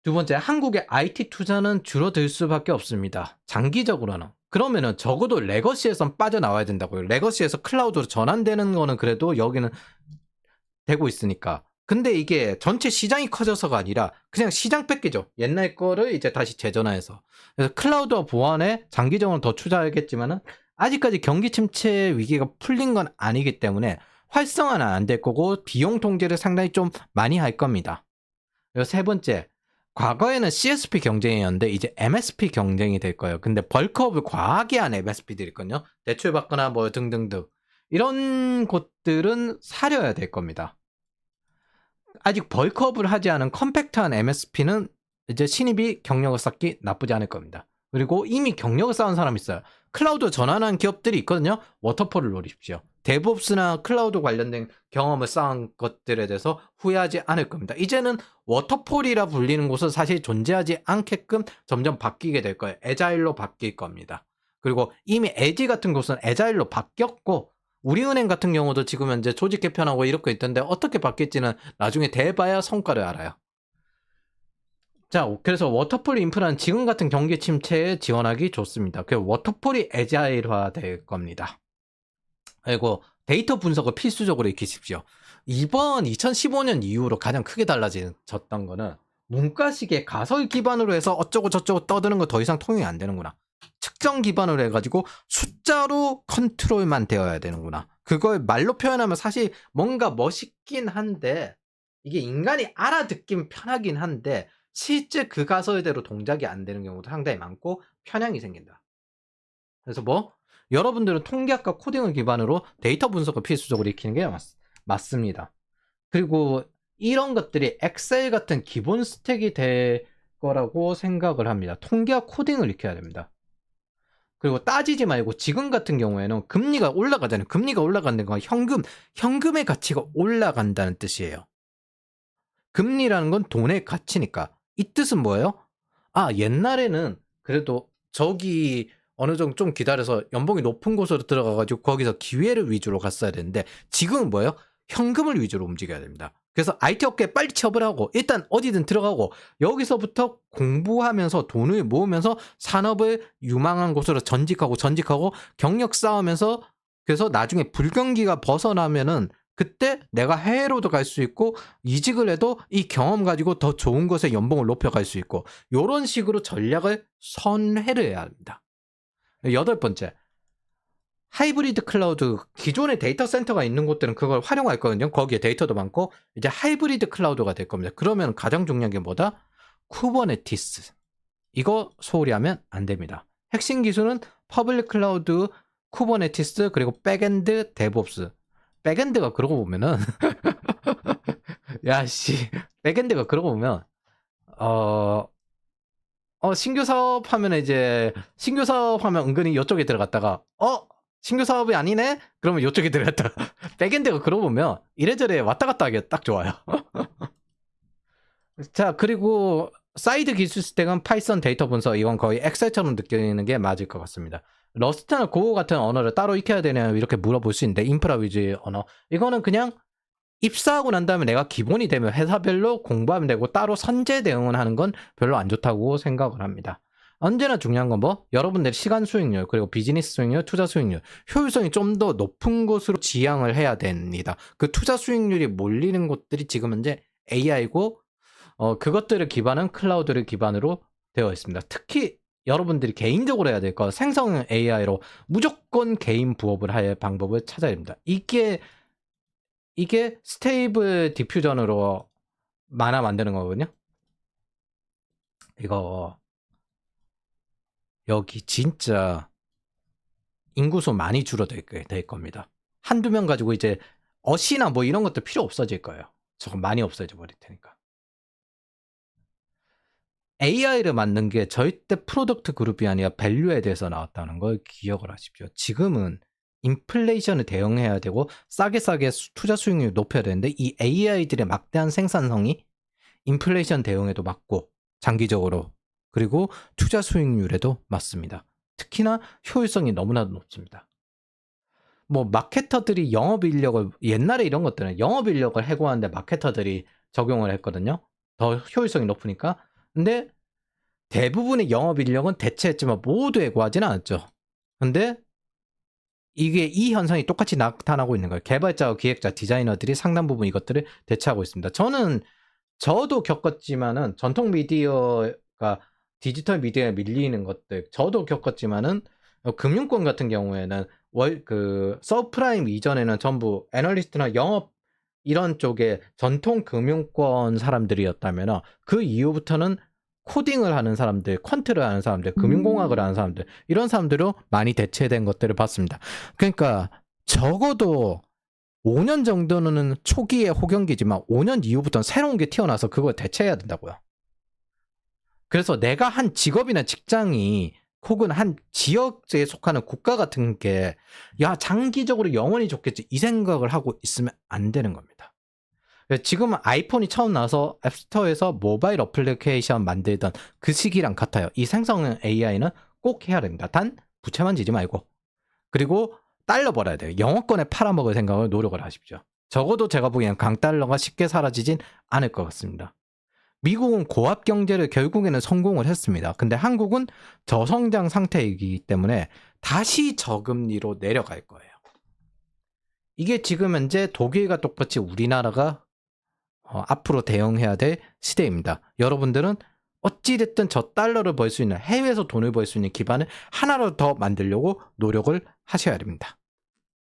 두 번째, 한국의 IT 투자는 줄어들 수밖에 없습니다. 장기적으로는. 그러면은 적어도 레거시에선 빠져나와야 된다고요. 레거시에서 클라우드로 전환되는 거는 그래도 여기는 되고 있으니까. 근데 이게 전체 시장이 커져서가 아니라 그냥 시장 뺏기죠. 옛날 거를 이제 다시 재전화해서. 그래서 클라우드와 보안에 장기적으로 더 투자하겠지만은 아직까지 경기 침체 위기가 풀린 건 아니기 때문에 활성화는 안 될 거고 비용 통제를 상당히 좀 많이 할 겁니다. 그리고 세 번째, 과거에는 CSP 경쟁이었는데 이제 MSP 경쟁이 될 거예요. 근데 벌크업을 과하게 한 MSP들이 있거든요. 대출받거나 뭐 등등등. 이런 곳들은 사려야 될 겁니다. 아직 벌크업을 하지 않은 컴팩트한 MSP는 이제 신입이 경력을 쌓기 나쁘지 않을 겁니다. 그리고 이미 경력을 쌓은 사람이 있어요. 클라우드 전환한 기업들이 있거든요. 워터폴을 노리십시오. 데브옵스나 클라우드 관련된 경험을 쌓은 것들에 대해서 후회하지 않을 겁니다. 이제는 워터폴이라 불리는 곳은 사실 존재하지 않게끔 점점 바뀌게 될 거예요. 애자일로 바뀔 겁니다. 그리고 이미 LG 같은 곳은 애자일로 바뀌었고 우리은행 같은 경우도 지금 현재 조직 개편하고 이렇게 있던데 어떻게 바뀔지는 나중에 돼봐야 성과를 알아요. 자, 그래서 워터폴 인프라는 지금 같은 경기 침체에 지원하기 좋습니다. 그 워터폴이 애자일화 될 겁니다. 그리고 데이터 분석을 필수적으로 익히십시오. 이번 2015년 이후로 가장 크게 달라졌던 거는 문과식의 가설 기반으로 해서 어쩌고 저쩌고 떠드는 거 더 이상 통용이 안 되는구나. 측정 기반으로 해가지고 숫자로 컨트롤만 되어야 되는구나. 그걸 말로 표현하면 사실 뭔가 멋있긴 한데 이게 인간이 알아듣긴 편하긴 한데 실제 그 가설대로 동작이 안 되는 경우도 상당히 많고 편향이 생긴다. 그래서 여러분들은 통계학과 코딩을 기반으로 데이터 분석을 필수적으로 익히는 게 맞습니다. 그리고 이런 것들이 엑셀 같은 기본 스택이 될 거라고 생각을 합니다. 통계학 코딩을 익혀야 됩니다. 그리고 따지지 말고 지금 같은 경우에는 금리가 올라가잖아요. 금리가 올라간다는 건 현금의 가치가 올라간다는 뜻이에요. 금리라는 건 돈의 가치니까. 이 뜻은 뭐예요? 옛날에는 그래도 저기 어느 정도 좀 기다려서 연봉이 높은 곳으로 들어가가지고 거기서 기회를 위주로 갔어야 되는데 지금은 뭐예요? 현금을 위주로 움직여야 됩니다. 그래서 IT 업계에 빨리 취업을 하고 일단 어디든 들어가고 여기서부터 공부하면서 돈을 모으면서 산업을 유망한 곳으로 전직하고 경력 쌓으면서 그래서 나중에 불경기가 벗어나면은 그때 내가 해외로도 갈 수 있고 이직을 해도 이 경험 가지고 더 좋은 곳에 연봉을 높여갈 수 있고 이런 식으로 전략을 선회를 해야 합니다. 8번째, 하이브리드 클라우드. 기존에 데이터 센터가 있는 곳들은 그걸 활용할 거거든요. 거기에 데이터도 많고 이제 하이브리드 클라우드가 될 겁니다. 그러면 가장 중요한 게 뭐다? 쿠버네티스. 이거 소홀히 하면 안 됩니다. 핵심 기술은 퍼블릭 클라우드, 쿠버네티스, 그리고 백엔드, 데브옵스. 백엔드가 그러고 보면은 야씨 백엔드가 그러고 보면 신규 사업 하면 신규 사업 하면 은근히 이쪽에 들어갔다가 신규 사업이 아니네? 그러면 이쪽에 들어갔다가 백엔드가 그러고 보면 이래저래 왔다 갔다 하기 딱 좋아요. 자, 그리고 사이드 기술 스택은 파이썬 데이터 분석. 이건 거의 엑셀처럼 느끼는 게 맞을 것 같습니다. 러스트나 고 같은 언어를 따로 익혀야 되냐 이렇게 물어볼 수 있는데 인프라 위주의 언어. 이거는 그냥 입사하고 난 다음에 내가 기본이 되면 회사별로 공부하면 되고 따로 선제 대응을 하는 건 별로 안 좋다고 생각을 합니다. 언제나 중요한 건 여러분들의 시간 수익률, 그리고 비즈니스 수익률, 투자 수익률, 효율성이 좀 더 높은 곳으로 지향을 해야 됩니다. 그 투자 수익률이 몰리는 곳들이 지금 현재 AI고 그것들을 기반한 클라우드를 기반으로 되어 있습니다. 특히 여러분들이 개인적으로 해야 될 거 생성 AI로 무조건 개인 부업을 할 방법을 찾아야 됩니다. 이게 스테이블 디퓨전으로 만화 만드는 거거든요. 이거 여기 진짜 인구수 많이 줄어들 겁니다. 한두 명 가지고 이제 어시나 이런 것도 필요 없어질 거예요. 저거 많이 없어져 버릴 테니까. AI를 만든 게 절대 프로덕트 그룹이 아니라 밸류에 대해서 나왔다는 걸 기억을 하십시오. 지금은 인플레이션을 대응해야 되고 싸게 투자 수익률을 높여야 되는데 이 AI들의 막대한 생산성이 인플레이션 대응에도 맞고 장기적으로 그리고 투자 수익률에도 맞습니다. 특히나 효율성이 너무나도 높습니다. 마케터들이 영업인력을 옛날에 이런 것들은 영업인력을 해고하는데 마케터들이 적용을 했거든요. 더 효율성이 높으니까. 근데 대부분의 영업인력은 대체했지만 모두 해고하지는 않았죠. 근데 이게 이 현상이 똑같이 나타나고 있는 거예요. 개발자와 기획자, 디자이너들이 상당 부분 이것들을 대체하고 있습니다. 저도 겪었지만은 전통 미디어가 디지털 미디어에 밀리는 것들 저도 겪었지만은 금융권 같은 경우에는 서프라임 이전에는 전부 애널리스트나 영업 이런 쪽에 전통 금융권 사람들이었다면 그 이후부터는 코딩을 하는 사람들, 퀀트를 하는 사람들, 금융공학을 하는 사람들 이런 사람들로 많이 대체된 것들을 봤습니다. 그러니까 적어도 5년 정도는 초기에 호경기지만 5년 이후부터는 새로운 게 튀어나와서 그걸 대체해야 된다고요. 그래서 내가 한 직업이나 직장이 혹은 한 지역에 속하는 국가 같은 게 장기적으로 영원히 좋겠지 이 생각을 하고 있으면 안 되는 겁니다. 지금 아이폰이 처음 나와서 앱스토어에서 모바일 어플리케이션 만들던 그 시기랑 같아요. 이 생성 AI는 꼭 해야 됩니다. 단 부채만 지지 말고 그리고 달러 벌어야 돼요. 영어권에 팔아먹을 생각을 노력을 하십시오. 적어도 제가 보기엔 강달러가 쉽게 사라지진 않을 것 같습니다. 미국은 고압 경제를 결국에는 성공을 했습니다. 근데 한국은 저성장 상태이기 때문에 다시 저금리로 내려갈 거예요. 이게 지금 현재 독일과 똑같이 우리나라가 앞으로 대응해야 될 시대입니다. 여러분들은 어찌됐든 저 달러를 벌 수 있는 해외에서 돈을 벌 수 있는 기반을 하나로 더 만들려고 노력을 하셔야 됩니다.